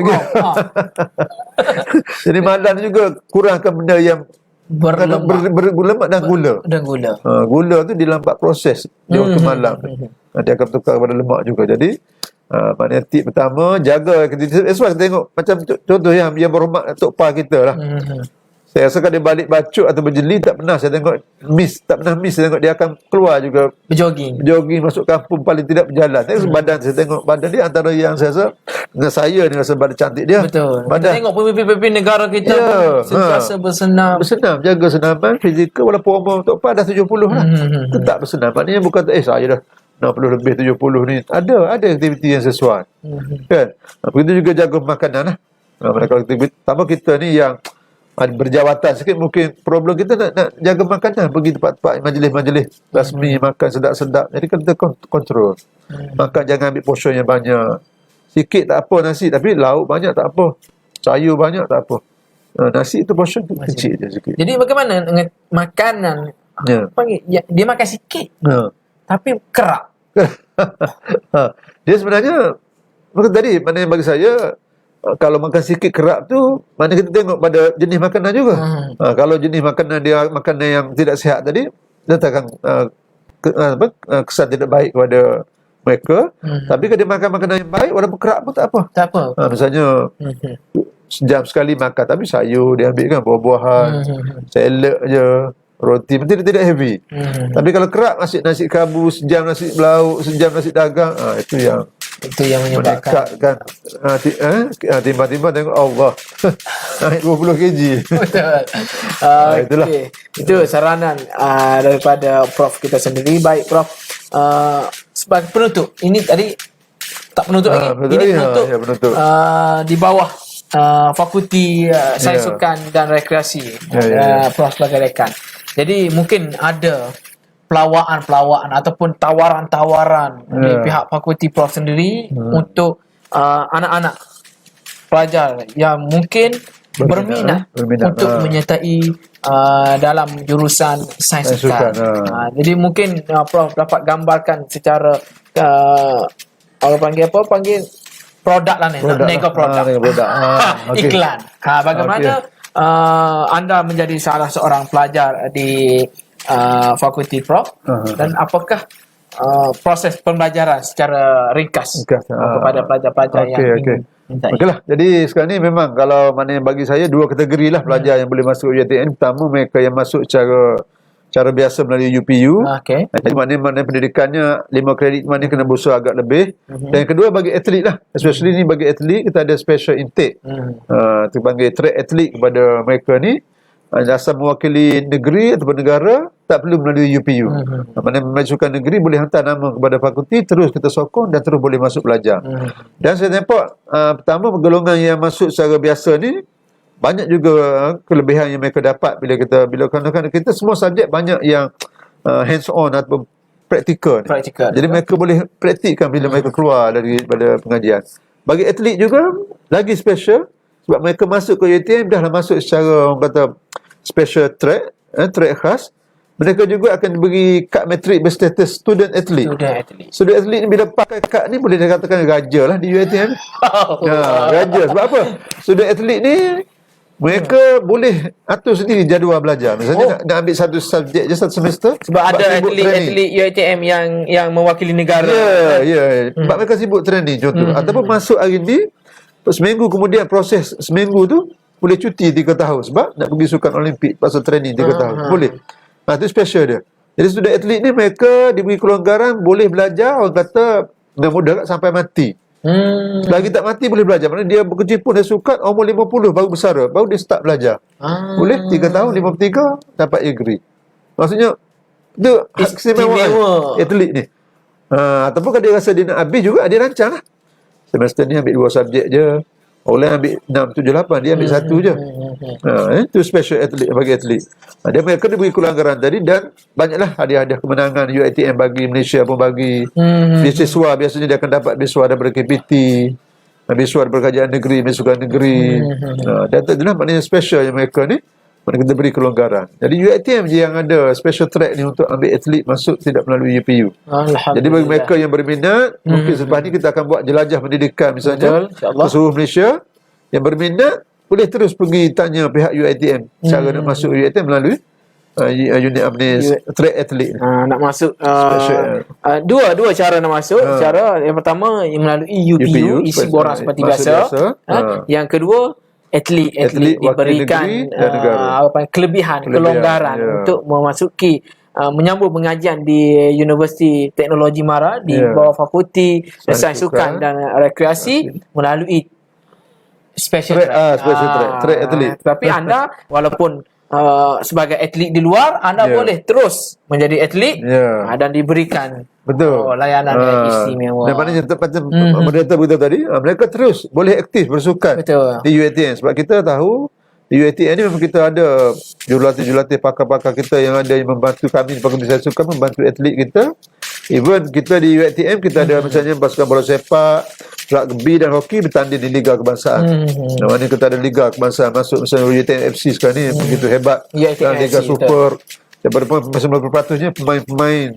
Jadi malam juga kurangkan benda yang berlemak dan gula. Gula tu dilambat proses di waktu malam. Nanti akan tukar kepada lemak juga. Jadi maknanya tip pertama, jaga aktiviti. Sebab kita tengok macam contoh yang berhormat Tok Pa kita lah. Saya rasa kalau dia balik bacuk atau berjeli tak pernah saya tengok miss, tak pernah miss. Saya tengok dia akan keluar juga Berjogging. jogging masuk kampung, paling tidak berjalan. Badan saya tengok badan dia antara yang saya rasa dengan saya ni rasa badan cantik dia. Betul. Kita Badan tengok pemimpin-pemimpin negara kita Ya, pun sentiasa bersenam. bersenam, jaga senaman fizikal walaupun umur Tok Pak dah 70 lah. Tetap bersenam. Maknanya bukan saya dah 60 lebih 70 ni. Ada aktiviti yang sesuai. Kan? Begitu juga jaga makanan lah. Kalau tambah kita ni yang berjawatan sikit, mungkin problem kita nak jaga makanan, pergi tempat-tempat majlis-majlis rasmi, makan sedap-sedap. Jadi kita kontrol. Makan jangan ambil portion yang banyak. Sikit tak apa nasi, tapi lauk banyak tak apa. Sayur banyak tak apa. Nasi tu portion tu kecil je sikit. Jadi bagaimana dengan makanan? Ya. Panggil, dia makan sikit tapi kerak. Dia sebenarnya tadi mana yang bagi saya, kalau makan sikit kerak tu, mana kita tengok pada jenis makanan juga. Kalau jenis makanan dia makanan yang tidak sihat tadi, dia takkan kesan tidak baik kepada mereka. Tapi kalau dia makan makanan yang baik, walaupun kerak pun tak apa. Tak apa. Misalnya sejam sekali makan, tapi sayur dia ambil kan, buah-buahan, salad je, roti, tidak heavy. Tapi kalau kerak, nasi kabu, sejam nasi lauk, sejam nasi dagang, itu yang menyebabkan meningkatkan timbang-timbang tengok Allah naik 20 kg. Betul. Itulah. Okay. Itu saranan daripada Prof kita sendiri. Baik Prof, sebagai penutup, ini tadi tak penutup lagi. Penutup Ini lagi, penutup, ya, penutup. Di bawah Fakulti Sains Sukan dan Rekreasi, Prof sebagai rekan. Jadi mungkin ada pelawaan ataupun tawaran-tawaran di pihak fakulti Prof sendiri untuk anak-anak pelajar yang mungkin berminat untuk menyertai dalam jurusan sains sukan. Jadi mungkin Prof dapat gambarkan secara orang panggil produk lah ni, nego produk. Okay. Iklan. Bagaimana anda menjadi salah seorang pelajar di fakulti Prof dan apakah proses pembelajaran secara ringkas kepada pelajar-pelajar yang ingin minta. Okeylah. Jadi sekarang ni memang kalau mana yang bagi saya dua kategori lah pelajar yang boleh masuk UiTM. Pertama, mereka yang masuk cara biasa melalui UPU. Jadi mana pendidikannya 5 kredit, mana kena berusaha agak lebih. Dan yang kedua bagi atlet lah. Especially ni bagi atlet, kita ada special intake. Kita panggil track atlet kepada mereka ni. Asal mewakili negeri ataupun negara, tak perlu melalui UPU. Mana memajukan negeri boleh hantar nama kepada fakulti, terus kita sokong dan terus boleh masuk belajar. Dan saya nampak pertama, golongan yang masuk secara biasa ni banyak juga kelebihan yang mereka dapat bila kita semua subjek banyak yang hands on atau praktikal. Jadi mereka boleh praktikkan bila mereka keluar daripada pengajian. Bagi atlet juga lagi special, sebab mereka masuk ke UiTM dah masuk secara orang kata special track khas. Mereka juga akan diberi kad matrik berstatus student athlete. Student athlete ni bila pakai kad ni boleh dikatakan raja lah di UiTM. Raja. Sebab apa? Student athlete ni mereka boleh atur sendiri jadual belajar. Misalnya nak ambil satu subjek je satu semester. Sebab ada atlet UiTM yang mewakili negara. Sebab mereka sibuk training contoh. Ataupun masuk hari ni, seminggu kemudian proses seminggu tu boleh cuti 3 tahun sebab nak pergi sukan Olimpik pasal training 3 tahun. Boleh. Itu special dia. Jadi student atlet ni mereka diberi kelonggaran boleh belajar, orang kata dengan mudah sampai mati. Selagi tak mati boleh belajar. Maksudnya dia berkecimpung dia sukan umur 50 baru bersara, baru dia start belajar. Boleh 3 tahun 53 dapat degree. Maksudnya itu hak keistimewaan atlet ni. Ataupun kalau dia rasa dia nak habis juga, dia rancang lah. Semester ni ambil 2 subjek je. Oleh ambil 6, 7, 8. Dia ambil 1 je. Itu special atlet bagi atlet. Dia mereka diberi kelanggaran tadi dan banyaklah hadiah-hadiah kemenangan UiTM bagi Malaysia pun bagi. Beasiswa biasanya dia akan dapat beasiswa daripada KPT. Beasiswa daripada kerajaan negeri, beasiswa negeri. Dan itulah maknanya special yang mereka ni. Mereka kita beri kelonggaran. Jadi UiTM je yang ada special track ni untuk ambil atlet masuk tidak melalui UPU. Jadi bagi mereka yang berminat, mungkin selepas ni kita akan buat jelajah pendidikan misalnya ke seluruh Malaysia. Yang berminat boleh terus pergi tanya pihak UiTM cara nak masuk UiTM melalui unit Amnis track atlet. Nak masuk dua cara nak masuk. Cara yang pertama yang melalui UPU isi borang seperti biasa. Yang kedua atlet wakil diberikan negeri dan negara. kelebihan, kelonggaran ya. untuk memasuki menyambung pengajian di Universiti Teknologi Mara di Ya. bawah Fakulti Sains Sukan Sukan dan Rekreasi melalui special Track, track. special track atlet. Tapi anda walaupun sebagai atlet di luar, anda Ya. boleh terus menjadi atlet Ya. dan diberikan Betul. layanan yang istimewa. Dan maknanya macam moderator beritahu tadi, mereka terus boleh aktif bersukan Betul. di UiTM. Sebab kita tahu di UiTM ni memang kita ada jurulatih-jurulatih pakar-pakar kita yang ada yang membantu kami di Fakulti Sains Sukan, membantu atlet kita. Even kita di UiTM kita ada misalnya pasukan bola sepak, rugby dan hoki bertanding di Liga Kebangsaan. Namanya kita ada Liga Kebangsaan masuk misalnya UiTM FC sekarang ni begitu hebat. UiTM Dan Liga FC, Super daripada 90%-nya pemain-pemain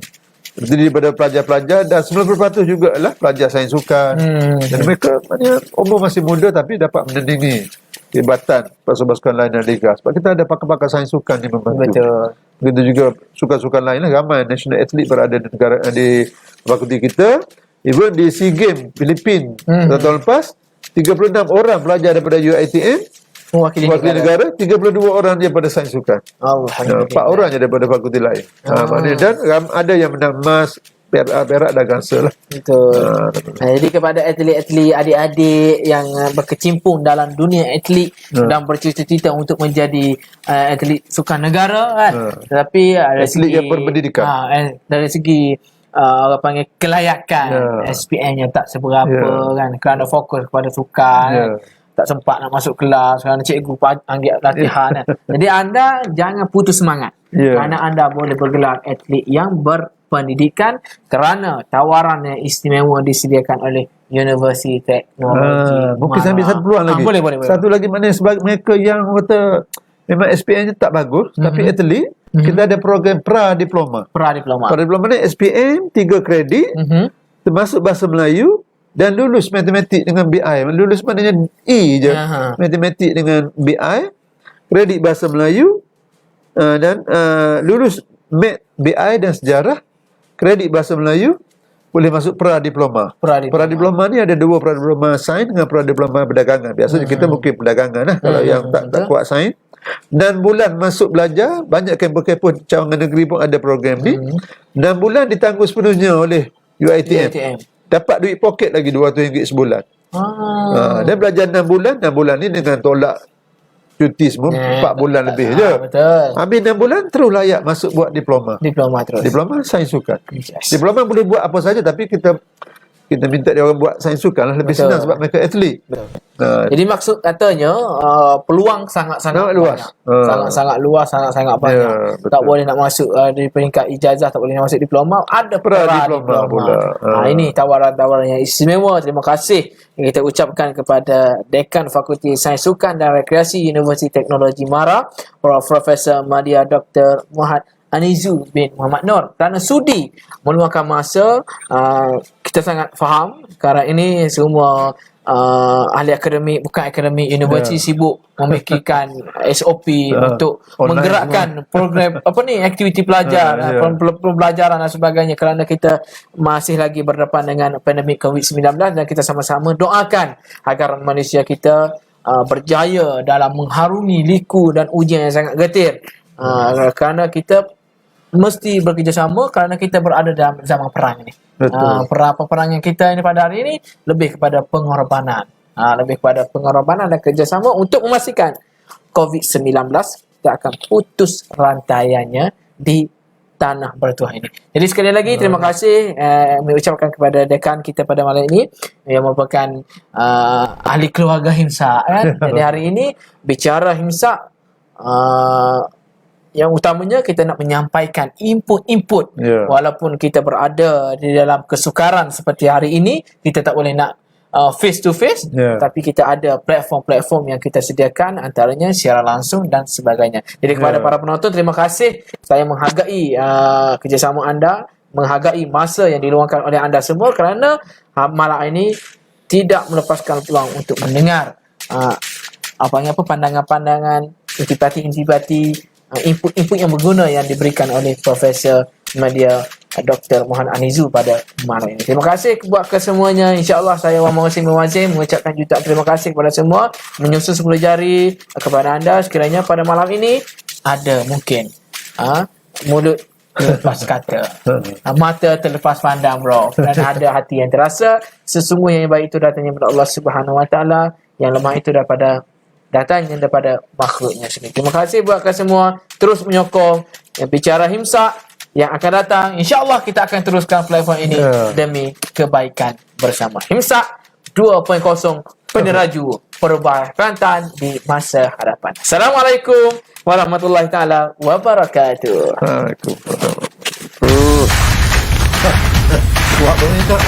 terdiri daripada pelajar-pelajar dan 90% juga adalah pelajar sains sukan. Dan mereka maknanya umur masih muda tapi dapat menandingi kehebatan pasukan-pasukan lain dan liga. Sebab kita ada pakar-pakar sains sukan yang membantu. Betul. Begitu juga sukan-sukan lain lah. Ramai national athlete berada di negara di fakulti kita. Even di SEA Games Filipin tahun lepas 36 orang pelajar daripada UiTM Mewakili wakil negara, 32 orang daripada sains sukan. Alhamdulillah. 4 orang je daripada fakulti lain. Maknanya dan ada yang menang emas, perak dan gangsa lah. Betul. Jadi kepada atlet-atlet adik-adik yang berkecimpung dalam dunia atlet dan bercita-cita untuk menjadi atlet sukan negara kan. Tetapi dari Atlet segi yang berpendidikan. dari segi orang panggil kelayakan SPM-nya tak seberapa kan, kerana fokus kepada sukan kan. Tak sempat nak masuk kelas kerana cikgu panggil latihan kan. Jadi anda jangan putus semangat kerana anda boleh bergelar atlet yang berpendidikan kerana tawaran yang istimewa disediakan oleh Universiti Teknologi Mungkin saya ambil satu peluang lagi. Boleh. Satu lagi mana sebagai mereka yang kata memang SPM-nya tak bagus tapi atlet, kita ada program pra-diploma. Pra-diploma. Pra-diploma ni SPM 3 kredit termasuk bahasa Melayu dan lulus matematik dengan BI. Lulus maknanya E je. Matematik dengan BI, kredit bahasa Melayu dan lulus Mat BI dan sejarah, kredit bahasa Melayu, boleh masuk pra-diploma. Pra-diploma ni ada 2 pra-diploma sains dengan pra-diploma perdagangan. Biasanya kita mungkin perdagangan lah kalau yang tak kuat sains. Dan bulan masuk belajar, banyak kampus-kampus cawangan negeri pun ada program ni. 6 bulan ditanggung sepenuhnya oleh UiTM. Dapat duit poket lagi RM200 sebulan. Dan belajar 6 bulan ni dengan tolak cuti semua 4 bulan lebih je. Betul. Habis 6 bulan terus layak masuk buat diploma. Diploma terus. Diploma sains sukan. Yes. Diploma boleh buat apa saja tapi kita minta dia orang buat sains sukan lah. Lebih senang sebab mereka atlet. Jadi maksud katanya peluang sangat-sangat luas. Sangat-sangat luas, sangat-sangat banyak. Tak boleh nak masuk di peringkat ijazah, tak boleh nak masuk diploma, ada pra-diploma pula. Ini tawaran-tawaran yang istimewa. Terima kasih yang kita ucapkan kepada Dekan Fakulti Sains Sukan dan Rekreasi Universiti Teknologi Mara, Profesor Madya Dr. Muhammad Anizu bin Muhammad Nur, kerana sudi meluangkan masa. Kita sangat faham sekarang ini semua ahli akademik, bukan akademik, universiti sibuk memikirkan SOP untuk menggerakkan program aktiviti pelajar, pembelajaran dan sebagainya, kerana kita masih lagi berdepan dengan pandemik COVID-19 dan kita sama-sama doakan agar Malaysia kita berjaya dalam mengharungi liku dan ujian yang sangat getir. Kerana kita mesti bekerjasama kerana kita berada dalam zaman perang ini. Peperangan kita ini pada hari ini lebih kepada pengorbanan. Lebih kepada pengorbanan dan kerjasama untuk memastikan COVID-19 tidak akan putus rantaiannya di tanah bertuah ini. Jadi sekali lagi terima kasih mengucapkan kepada dekan kita pada malam ini yang merupakan ahli keluarga Himsa kan. Jadi hari ini bicara Himsa, yang utamanya kita nak menyampaikan input-input. Walaupun kita berada di dalam kesukaran seperti hari ini, kita tak boleh nak face to face, tapi kita ada platform-platform yang kita sediakan, antaranya siaran langsung dan sebagainya. Jadi kepada para penonton, terima kasih. Saya menghargai kerjasama anda, menghargai masa yang diluangkan oleh anda semua, kerana malam ini tidak melepaskan peluang untuk mendengar pandangan-pandangan, intipati-intipati, input-input yang berguna yang diberikan oleh Profesor Madya Dr. Muhammad Anizu pada malam ini. Terima kasih buat kesemuanya. InsyaAllah saya Wan Mawazim mengucapkan jutaan terima kasih kepada semua. Menyusun 10 jari kepada anda sekiranya pada malam ini ada mungkin mulut terlepas kata, mata terlepas pandang bro, dan ada hati yang terasa. Sesungguhnya yang baik itu datangnya daripada Allah Subhanahu Wa Taala, yang lemah itu datangnya daripada makhluknya sendiri. Terima kasih buat semua, terus menyokong yang bicara Himsa yang akan datang. InsyaAllah kita akan teruskan platform ini demi kebaikan bersama. Himsa 2.0 peneraju perubahan Kelantan di masa hadapan. Assalamualaikum warahmatullahi taala wabarakatuh. Waalaikumsalam. Buat pemerintah.